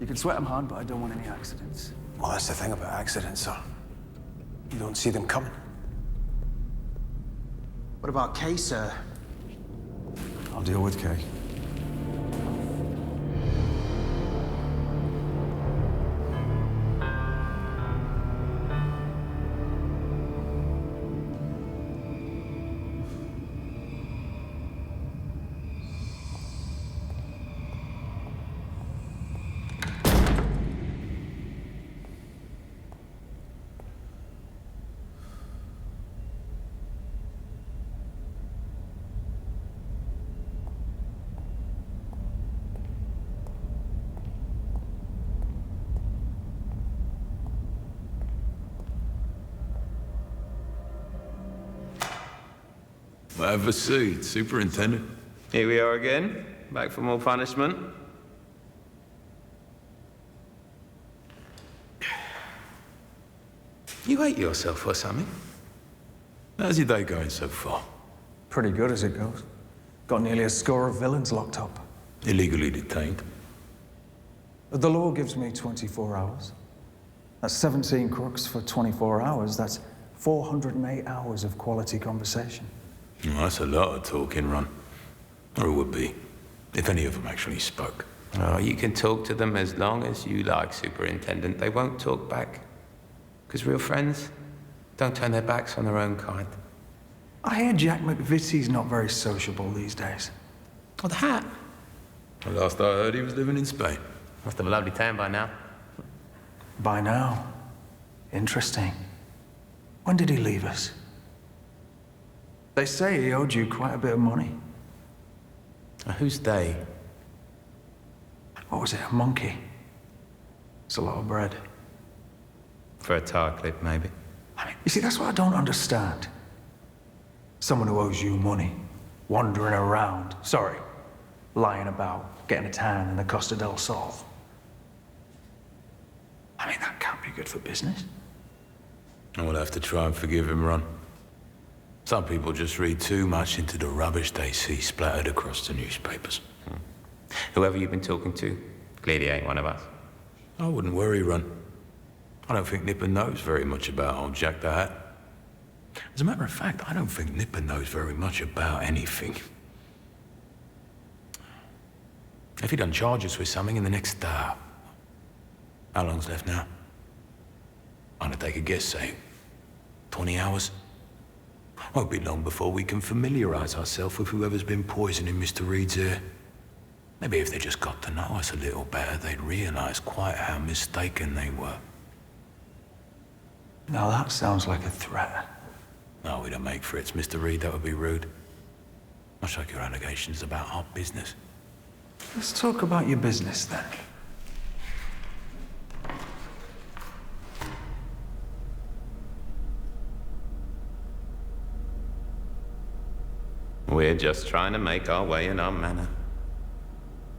you can sweat them hard, but I don't want any accidents. Well, that's the thing about accidents, sir. You don't see them coming. What about Kay, sir? I'll deal with Kay. Have a seat, Superintendent. Here we are again, back for more punishment. You hate yourself or something? How's your day going so far? Pretty good as it goes. Got nearly a score of villains locked up. Illegally detained. The law gives me 24 hours. That's 17 crooks for 24 hours. That's 408 hours of quality conversation. Well, that's a lot of talking, Ron. Or it would be, if any of them actually spoke. Oh, you can talk to them as long as you like, Superintendent. They won't talk back. Because real friends don't turn their backs on their own kind. I hear Jack McVitie's not very sociable these days. Oh, the hat? The last I heard, he was living in Spain. Must have a lovely tan by now. By now? Interesting. When did he leave us? They say he owed you quite a bit of money. Who's they? What was it, a monkey? It's a lot of bread. For a tar clip, maybe. I mean, you see, that's what I don't understand. Someone who owes you money, wandering around, lying about, getting a tan in the Costa del Sol. I mean, that can't be good for business. I will have to try and forgive him, Ron. Some people just read too much into the rubbish they see splattered across the newspapers. Whoever you've been talking to, clearly ain't one of us. I wouldn't worry, Ron. I don't think Nipper knows very much about old Jack the Hat. As a matter of fact, I don't think Nipper knows very much about anything. If he done charge us with something in the next, how long's left now? I'm gonna take a guess, say, 20 hours? Won't be long before we can familiarise ourselves with whoever's been poisoning Mr. Reed's ear. Maybe if they just got to know us a little better, they'd realise quite how mistaken they were. Now that sounds like a threat. No, we don't make threats, Mr. Reed. That would be rude. Much like your allegations about our business. Let's talk about your business, then. We're just trying to make our way in our manner.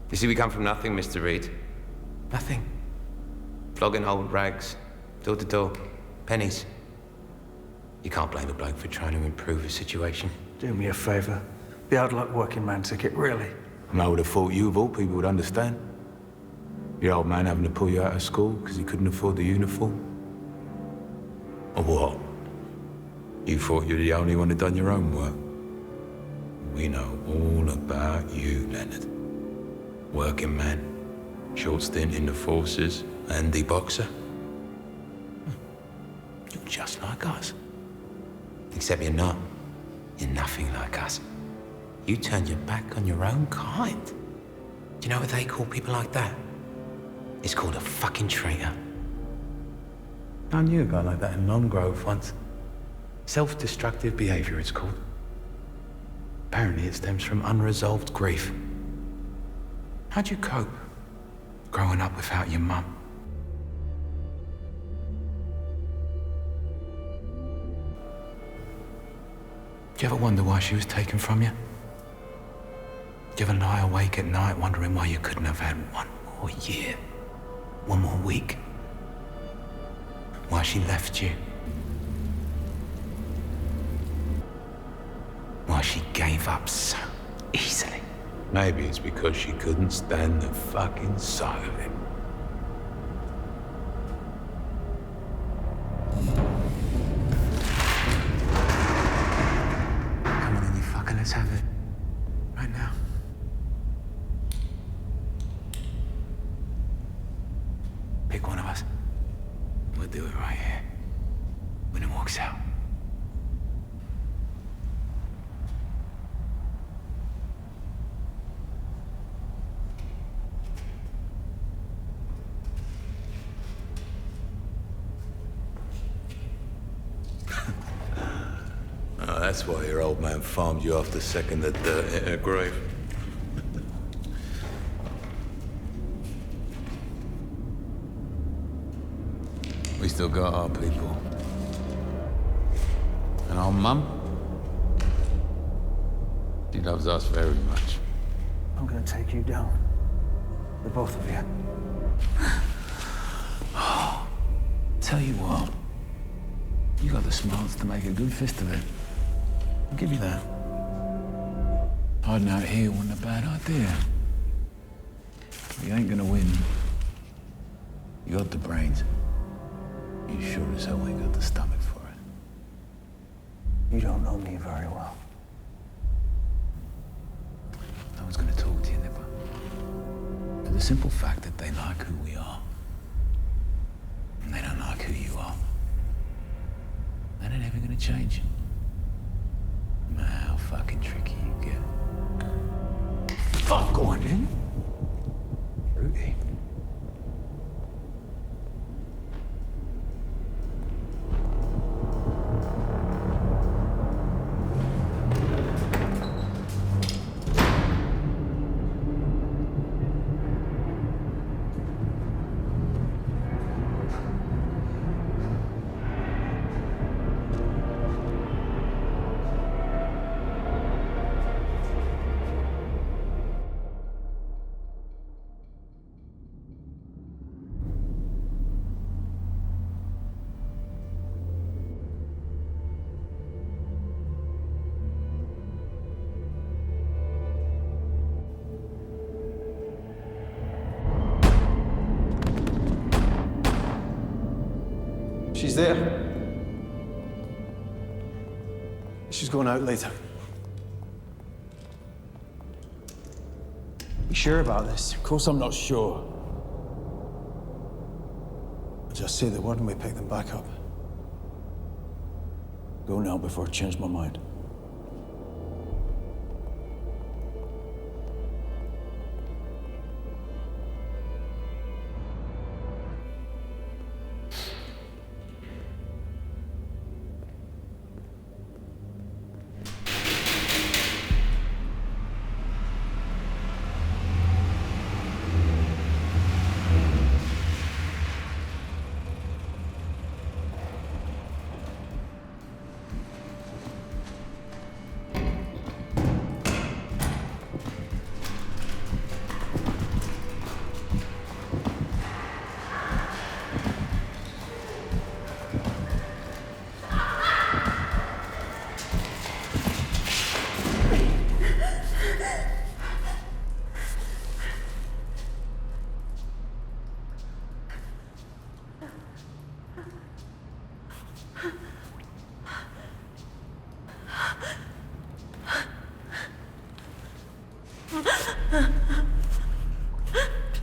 You see, we come from nothing, Mr. Reed. Nothing. Flogging old rags, door to door, pennies. You can't blame a bloke for trying to improve his situation. Do me a favour. The hard luck working man ticket, really? And I would have thought you, of all people, would understand. Your old man having to pull you out of school because he couldn't afford the uniform. Or what? You thought you were the only one who'd done your own work. We know all about you, Leonard. Working man, short stint in the forces, handy boxer. You're just like us. Except you're not. You're nothing like us. You turned your back on your own kind. Do you know what they call people like that? It's called a fucking traitor. I knew a guy like that in Long Grove once. Self-destructive behavior, it's called. Apparently it stems from unresolved grief. How'd you cope growing up without your mum. Do you ever wonder why she was taken from you? Do you ever lie awake at night wondering why you couldn't have had one more year, one more week? Why she left you? Why she gave up so easily? Maybe it's because she couldn't stand the fucking sight of him. Come on then, you fucker, let's have it. Right now. Pick one of us. We'll do it right here. When it walks out. Oh, that's why your old man farmed you off to second the dirt in her grave. We still got our people. And our mum? She loves us very much. I'm gonna take you down. The both of you. Tell you what, you got the smarts to make a good fist of it. I'll give you that. Hiding out here wasn't a bad idea. You ain't gonna win. You got the brains. You sure as hell ain't got the stomach for it. You don't know me very well. No one's gonna talk to you, Nipper. For the simple fact that they like who we are. And they don't like who you are. That ain't ever gonna change. No matter how fucking tricky you get. Fuck on, then. Rudy. She's there. She's going out later. You sure about this? Of course I'm not sure. Just say the word and we pick them back up. Go now before I change my mind.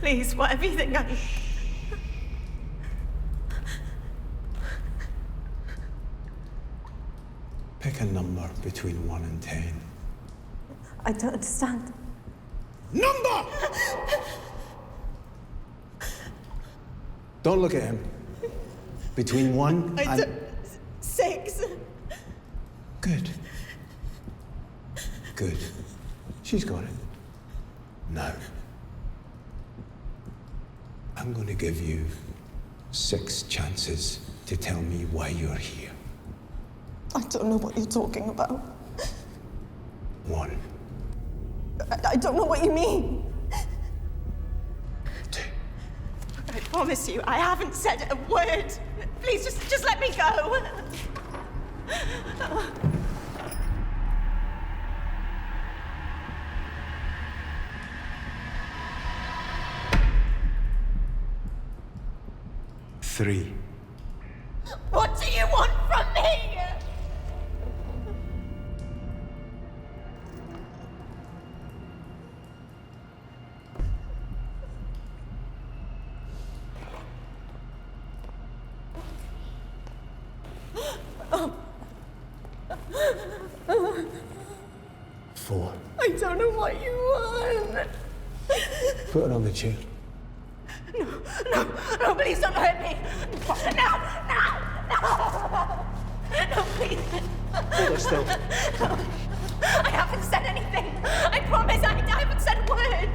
Please, whatever you think I... Pick a number between 1 and 10. I don't understand. Number! Don't look at him. Between 1 I and... don't... 6. Good. Good. She's got it. Now. I'm going to give you 6 chances to tell me why you're here. I don't know what you're talking about. 1. I don't know what you mean. 2. I promise you, I haven't said a word. Please, just let me go. 3. What do you want from me? I don't know what you want. Put her on the chair. No, please don't hurt me. No, please. Hold her still. No. I haven't said anything. I promise I haven't said a word.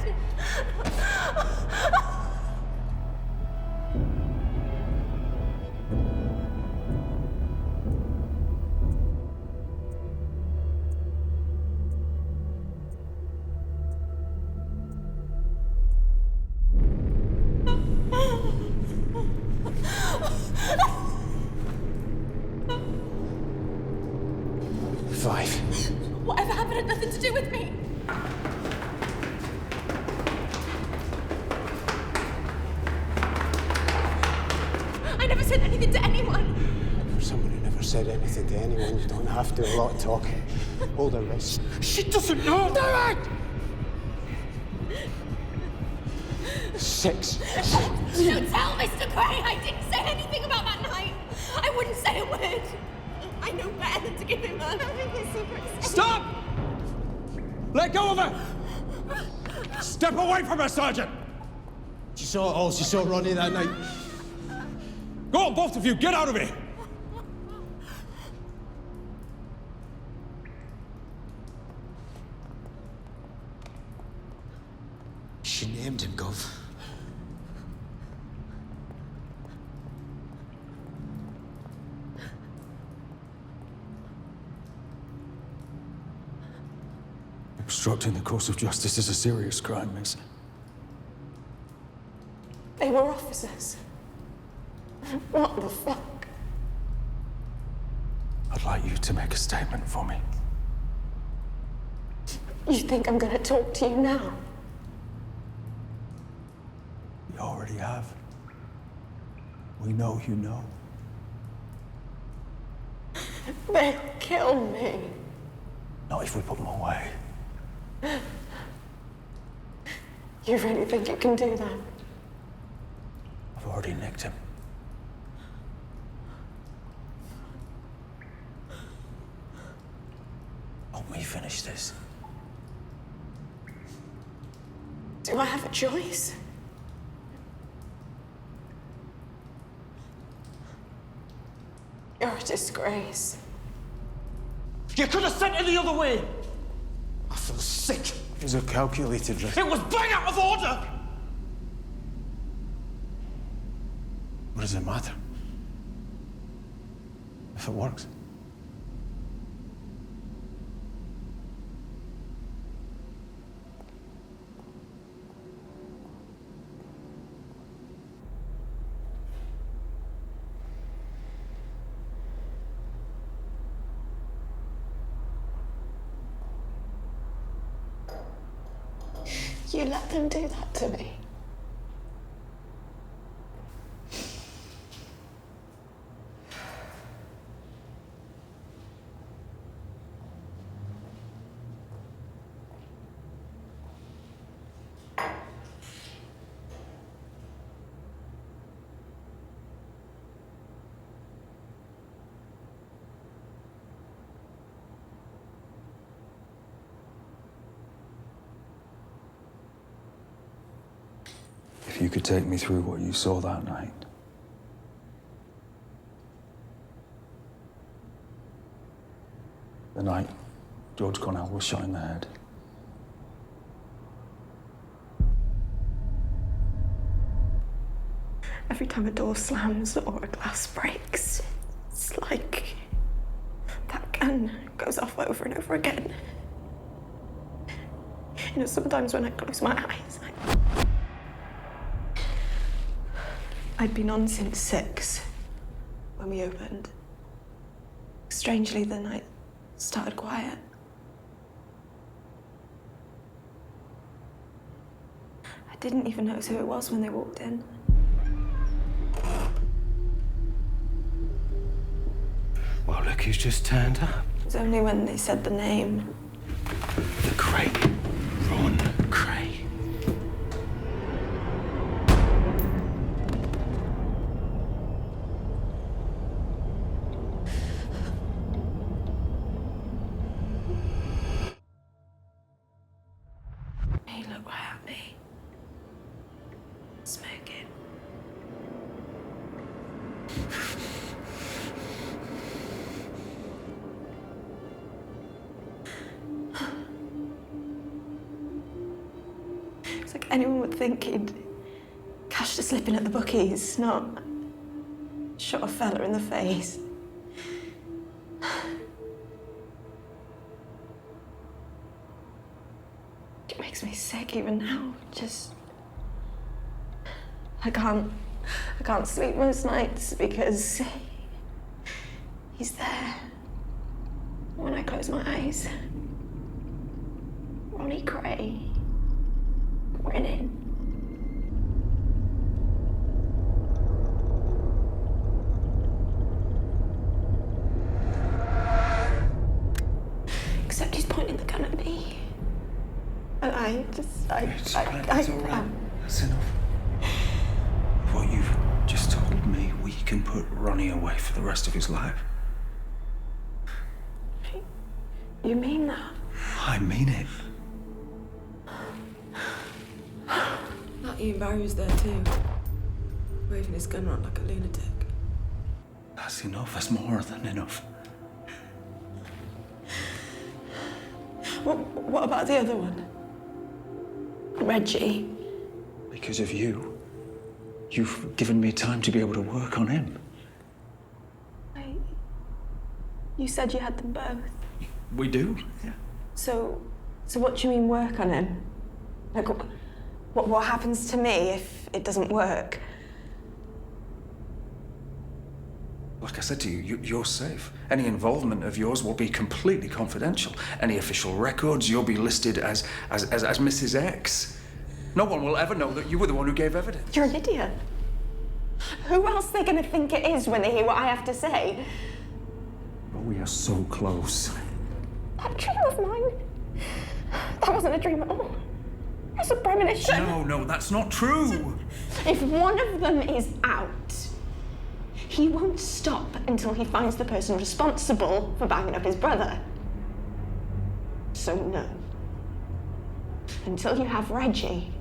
Whatever happened had nothing to do with me. I never said anything to anyone. For someone who never said anything to anyone, you don't have to do a lot of talking. Hold her wrist. She doesn't know. Do it! 6. You tell Mr. Kray I didn't say anything about that night. I wouldn't say a word. I know better than to give him a secret. Stop! Let go of her! Step away from her, Sergeant! She saw it all. She saw Ronnie that night. Go on, both of you, get out of here! She named him, Gov. Obstructing the course of justice is a serious crime, miss. They were officers. What the fuck? I'd like you to make a statement for me. You think I'm gonna talk to you now? You already have. We know you know. They'll kill me. Not if we put them away. You really think you can do that? I've already nicked him. Help me finish this. Do I have a choice? You're a disgrace. You could have sent her the other way. I feel sick. It was a calculated risk. It was bang out of order. What does it matter? If it works. You let them do that to me. If you could take me through what you saw that night. The night George Cornell was shot in the head. Every time a door slams or a glass breaks, it's like that gun goes off over and over again. You know, sometimes when I close my eyes, I'd been on since 6 when we opened. Strangely, the night started quiet. I didn't even notice who it was when they walked in. Well, look who's just turned up. It was only when they said the name. The Kray. Ron Kray. He looked right at me. Smoking. It's like anyone would think he'd cashed a slip in at the bookies, not shot a fella in the face. It makes me sick even now. Just I can't sleep most nights because he's there when I close my eyes. Ronnie Kray. Grinning. Except he's pointing the gun at me. And It's all right. That's enough. What you've just told me, we can put Ronnie away for the rest of his life. You mean that? I mean it. That Ian Barry was there too, waving his gun around like a lunatic. That's enough. That's more than enough. What about the other one? Reggie. Because of you, you've given me time to be able to work on him. You said you had them both. We do? Yeah. So what do you mean work on him? Like, what happens to me if it doesn't work? Like I said to you, you're safe. Any involvement of yours will be completely confidential. Any official records, you'll be listed as Mrs. X. No one will ever know that you were the one who gave evidence. You're an idiot. Who else are they going to think it is when they hear what I have to say? But we are so close. That dream of mine, that wasn't a dream at all. It was a premonition. No, that's not true. If one of them is out, he won't stop until he finds the person responsible for banging up his brother. So no. Until you have Reggie,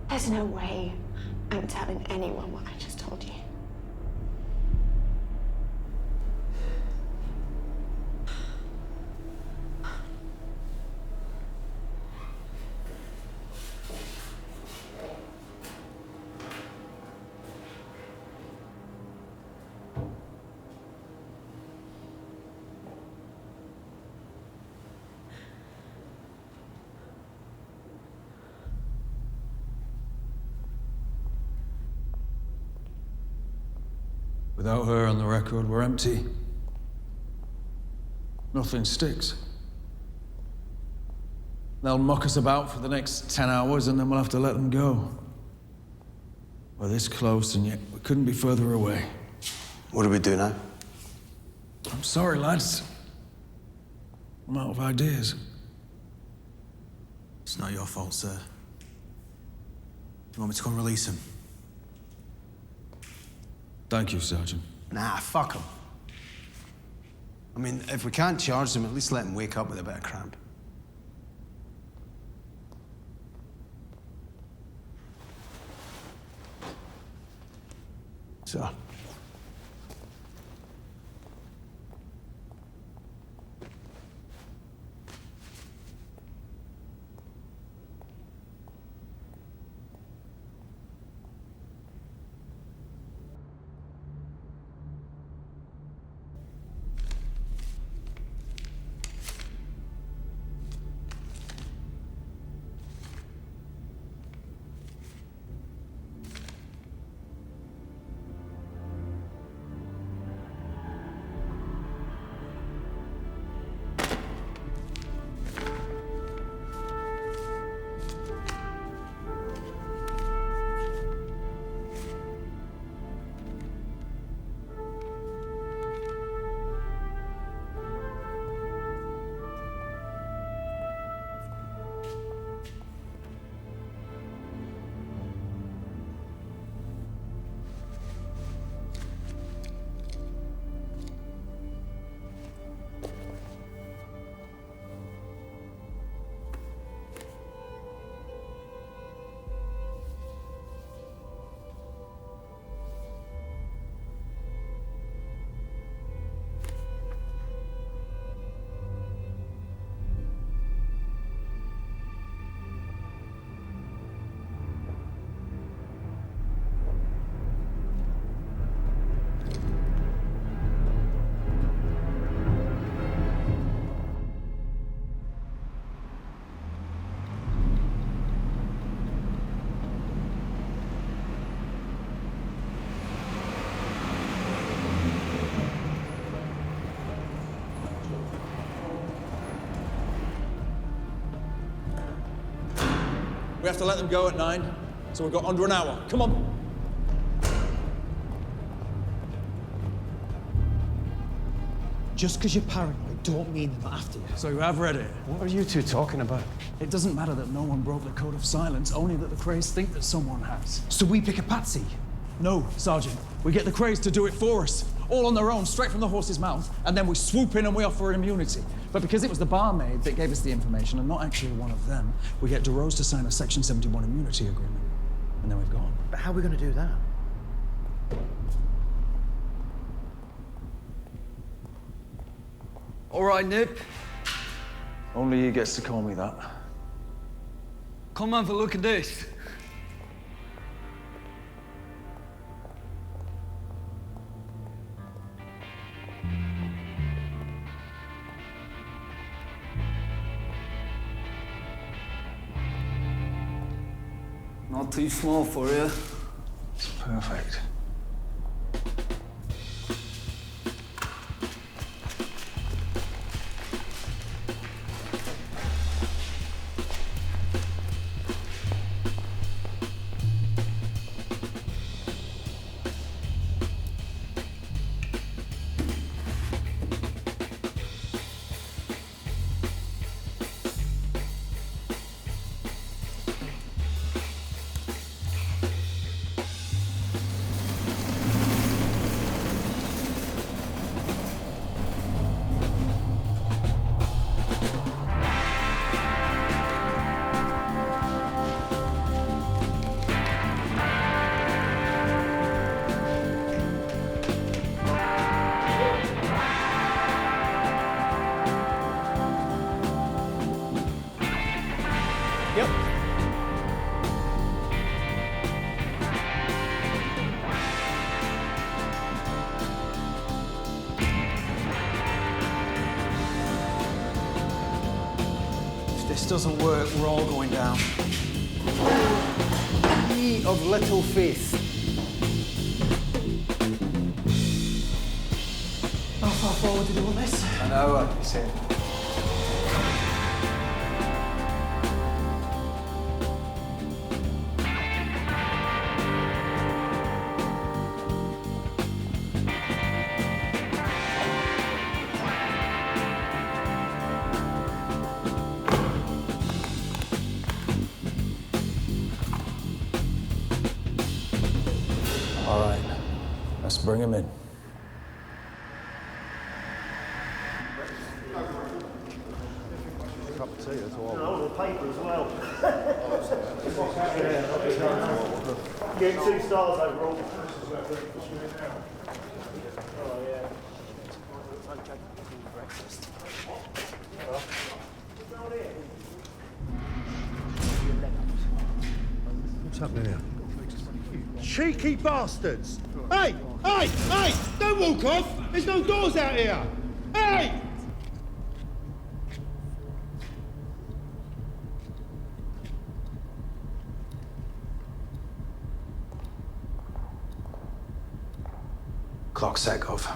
there's no way I'm telling anyone what I just told you. Without her on the record, we're empty. Nothing sticks. They'll muck us about for the next 10 hours and then we'll have to let them go. We're this close and yet we couldn't be further away. What do we do now? I'm sorry, lads. I'm out of ideas. It's not your fault, sir. You want me to go and release him? Thank you, Sergeant. Nah, fuck him. I mean, if we can't charge him, at least let him wake up with a bit of cramp. So. We have to let them go at 9, so we've got under an hour. Come on. Just because you're paranoid don't mean they're not after you. So you have read it? What are you two talking about? It doesn't matter that no one broke the code of silence, only that the Krays think that someone has. So we pick a patsy? No, Sergeant. We get the Krays to do it for us. All on their own, straight from the horse's mouth, and then we swoop in and we offer immunity. But because it was the barmaid that gave us the information, and not actually one of them, we get DeRose to sign a Section 71 immunity agreement. And then we've gone. But how are we going to do that? All right, Nip. Only he gets to call me that. Come have a look at this. Not too small for you. It's perfect. This doesn't work, we're all going down. Ye of little faith. How far forward to do all this? An hour, he said. All right, let's bring him in. No, the paper as well. Get 2 stars overall. Oh, yeah. What's happening here? Cheeky bastards! Hey! Hey! Hey! Don't walk off! There's no doors out here! Hey! Clock set, Gov.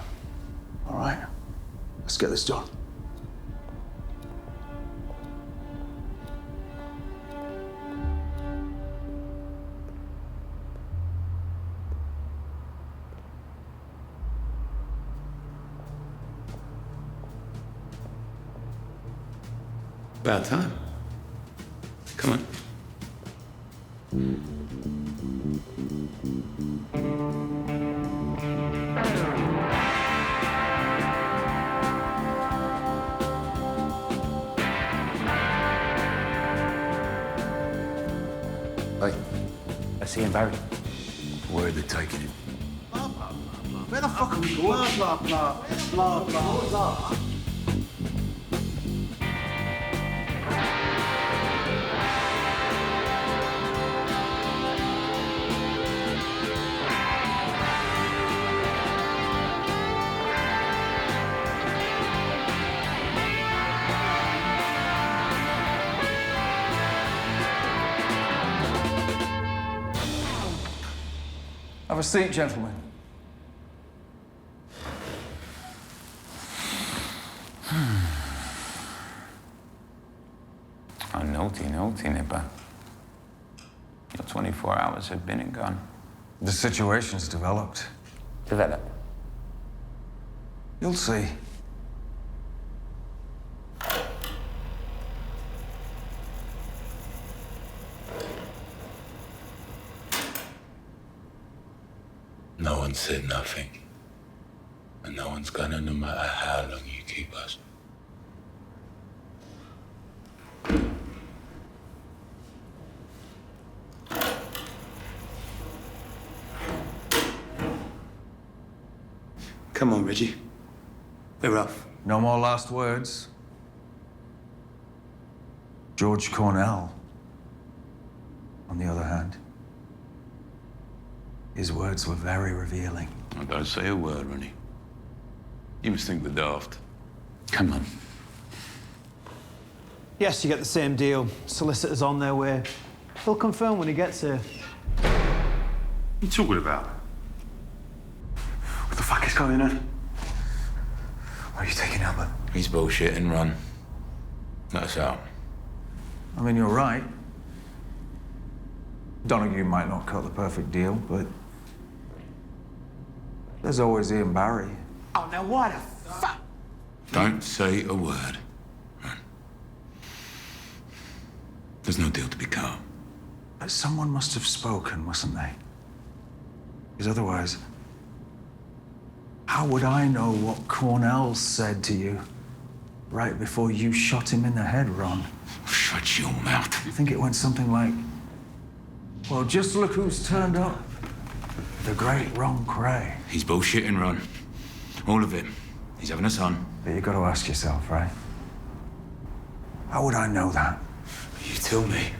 All right, let's get this done. About time. Come on. Hey, I see him, Barry. Where are they taking him? Where the fuck are we going? Blah, blah, blah. Blah, blah, blah. Have a seat, gentlemen. Oh, naughty, Nipper. Your 24 hours have been and gone. The situation's developed. Develop. You'll see. No one said nothing. And no one's gonna, no matter how long you keep us. Come on, Reggie. We're off. No more last words. George Cornell, on the other hand, his words were very revealing. I don't say a word, Ronnie. You must think we're daft. Come on. Yes, you get the same deal. Solicitors on their way. He'll confirm when he gets here. What are you talking about? What the fuck is going on? Where are you taking Albert? He's bullshitting, Ron. Let us out. I mean, you're right. Donahue might not cut the perfect deal, but there's always Ian Barry. Oh, now why the fuck? Don't say a word, Ron. There's no deal to be cut. But someone must have spoken, mustn't they? Because otherwise, how would I know what Cornell said to you right before you shot him in the head, Ron? Shut your mouth. You think it went something like, well, just look who's turned up. The great Ron Kray. He's bullshitting, Ron. All of it. He's having us on. But you got to ask yourself, right? How would I know that? You tell me.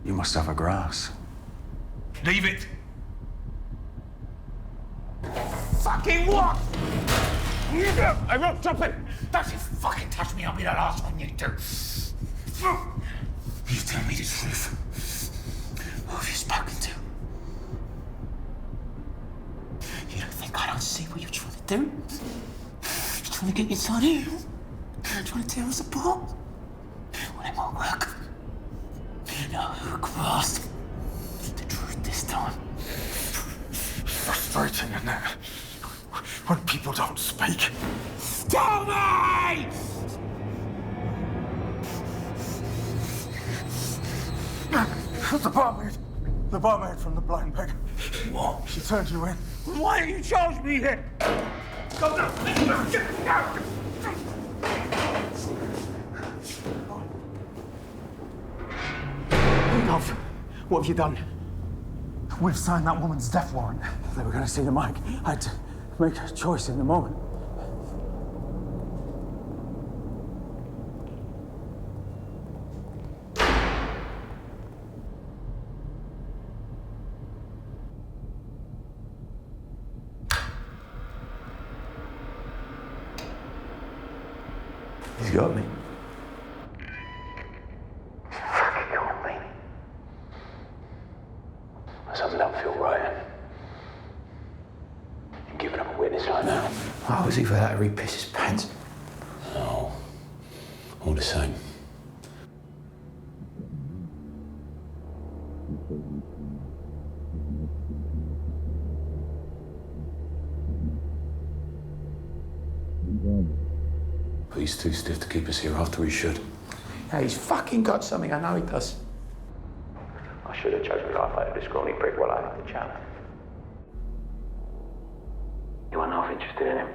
You must have a grass. Leave it. Fucking what? I won't drop it. Don't you fucking touch me. I'll be the last one you do. You tell me the truth. Who have you spoken to? You don't think I don't see what you're trying to do? You're trying to get inside here? You're trying to tear us apart? Well, it won't work. You know who grasped the truth this time. Frustrating, isn't it? When people don't speak. Tell me! The barmaid from the Blind Beggar. What? She turned you in. Why did you charge me here? Go down. Love, what have you done? We've signed that woman's death warrant. They were going to see the mic. I had to make a choice in the moment. He's got me. Something don't feel right. You're giving up a witness like that. I was either that or he pissed his pants. No. All the same. But he's too stiff to keep us here after he should. Yeah, he's fucking got something. I know he does. I should have chosen life out of this scrawny prick while I had the chance. You are not interested in him.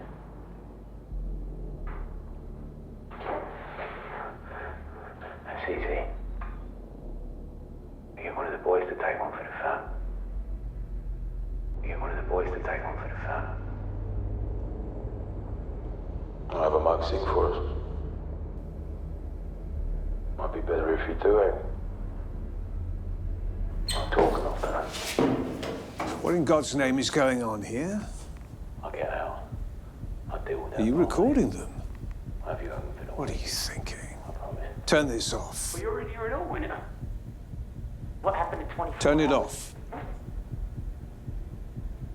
That's easy. You get one of the boys to take one for the fam. You get one of the boys to take one for the fam. I'll have a mug sing for us. Might be better if you do, eh? I'm talking after that. What in God's name is going on here? I'll get out. I'll deal with that. Are you recording them? I'll have you home for the What are you thinking? I promise. Turn this off. Well, you're in here at all, weren't you? What happened in 24 Turn it hours? off.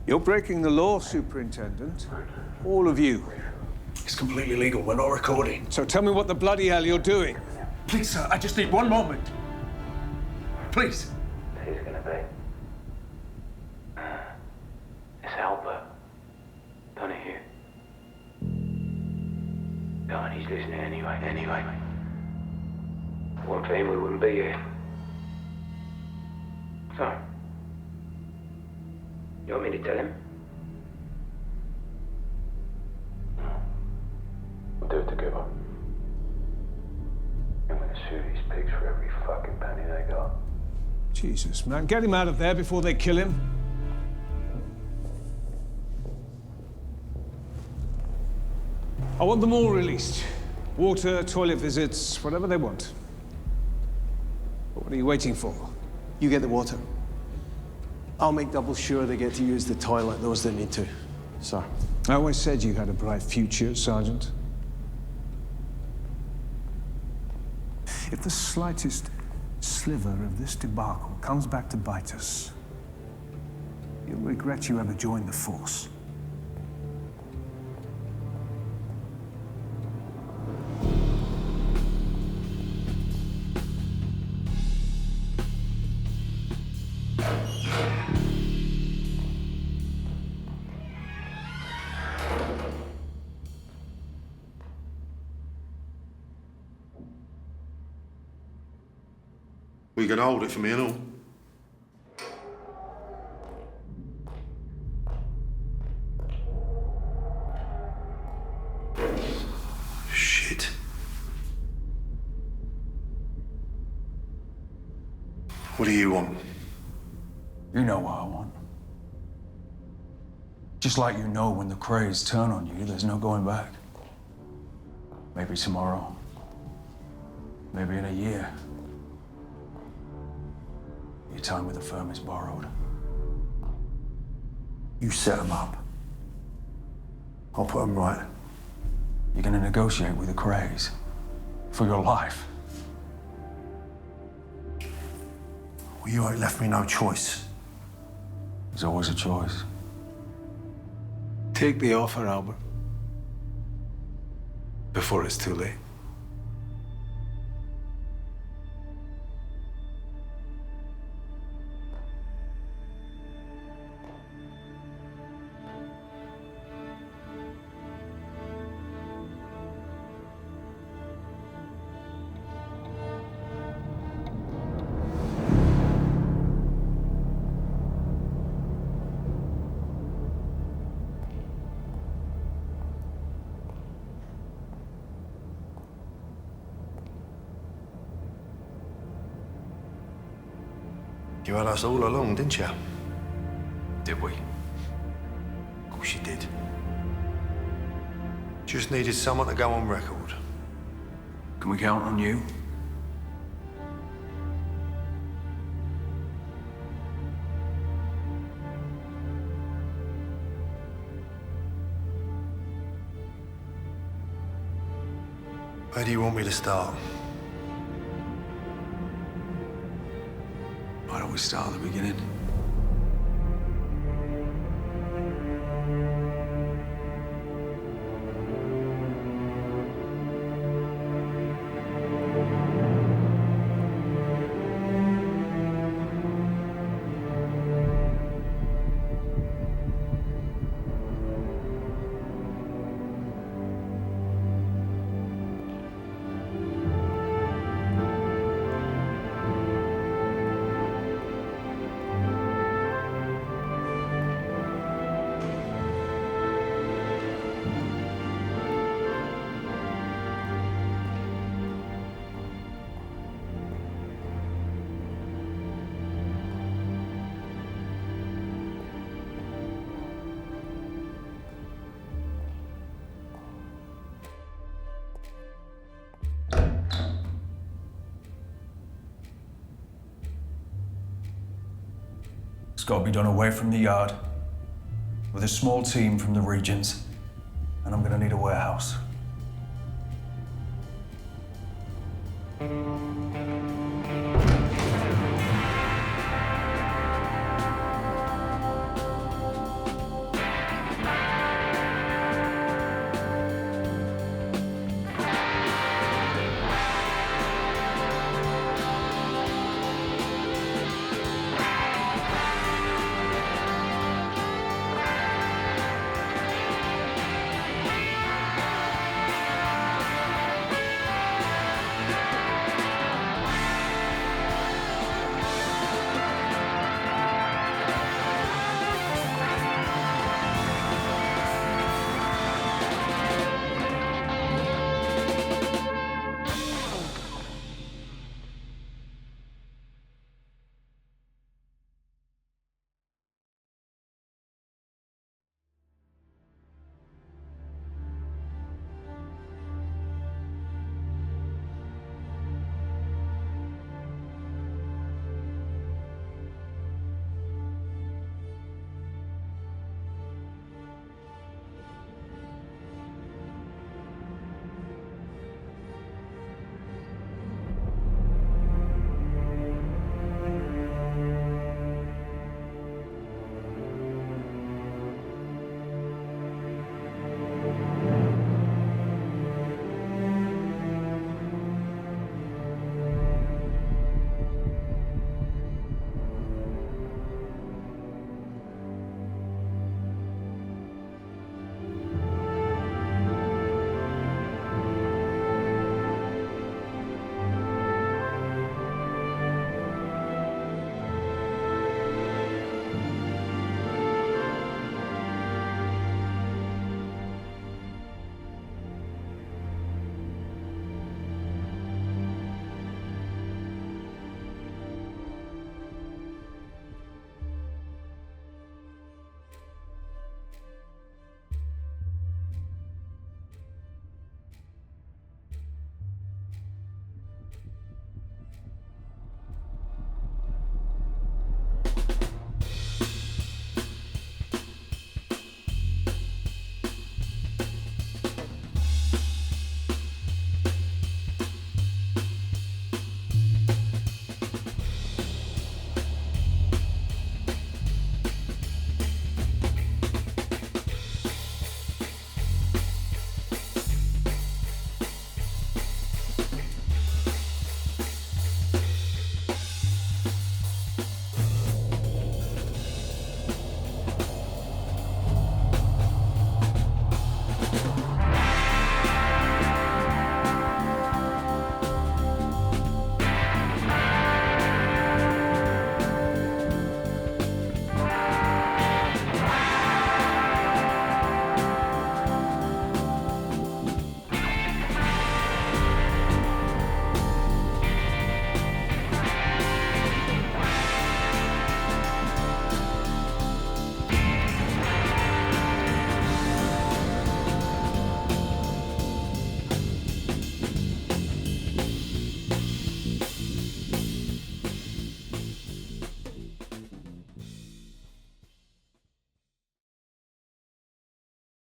You're breaking the law, Superintendent. All of you. It's completely legal. We're not recording. So tell me what the bloody hell you're doing. Please, sir, I just need one moment. please. Who's it gonna be? It's Albert. Donahue. God, he's listening anyway. One for him, we wouldn't be here. So, you want me to tell him? We'll do it together. I'm gonna sue these pigs for every fucking penny they got. Jesus, man. Get him out of there before they kill him. I want them all released. Water, toilet visits, whatever they want. But what are you waiting for? You get the water. I'll make double sure they get to use the toilet, those that need to. Sir. I always said you had a bright future, Sergeant. If the slightest sliver of this debacle comes back to bite us, you'll regret you ever joined the force. We can hold it for me and all. Shit. What do you want? You know what I want. Just like you know when the Krays turn on you, there's no going back. Maybe tomorrow. Maybe in a year. Your time with the firm is borrowed. You set them up. I'll put them right. You're gonna negotiate with the Krays for your life. Well, you ain't left me no choice. There's always a choice. Take the offer, Albert. Before it's too late. You had us all along, didn't you? Did we? Of course you did. Just needed someone to go on record. Can we count on you? Where do you want me to start? Why don't we start at the beginning? It's got to be done away from the yard, with a small team from the regions, and I'm going to need a warehouse.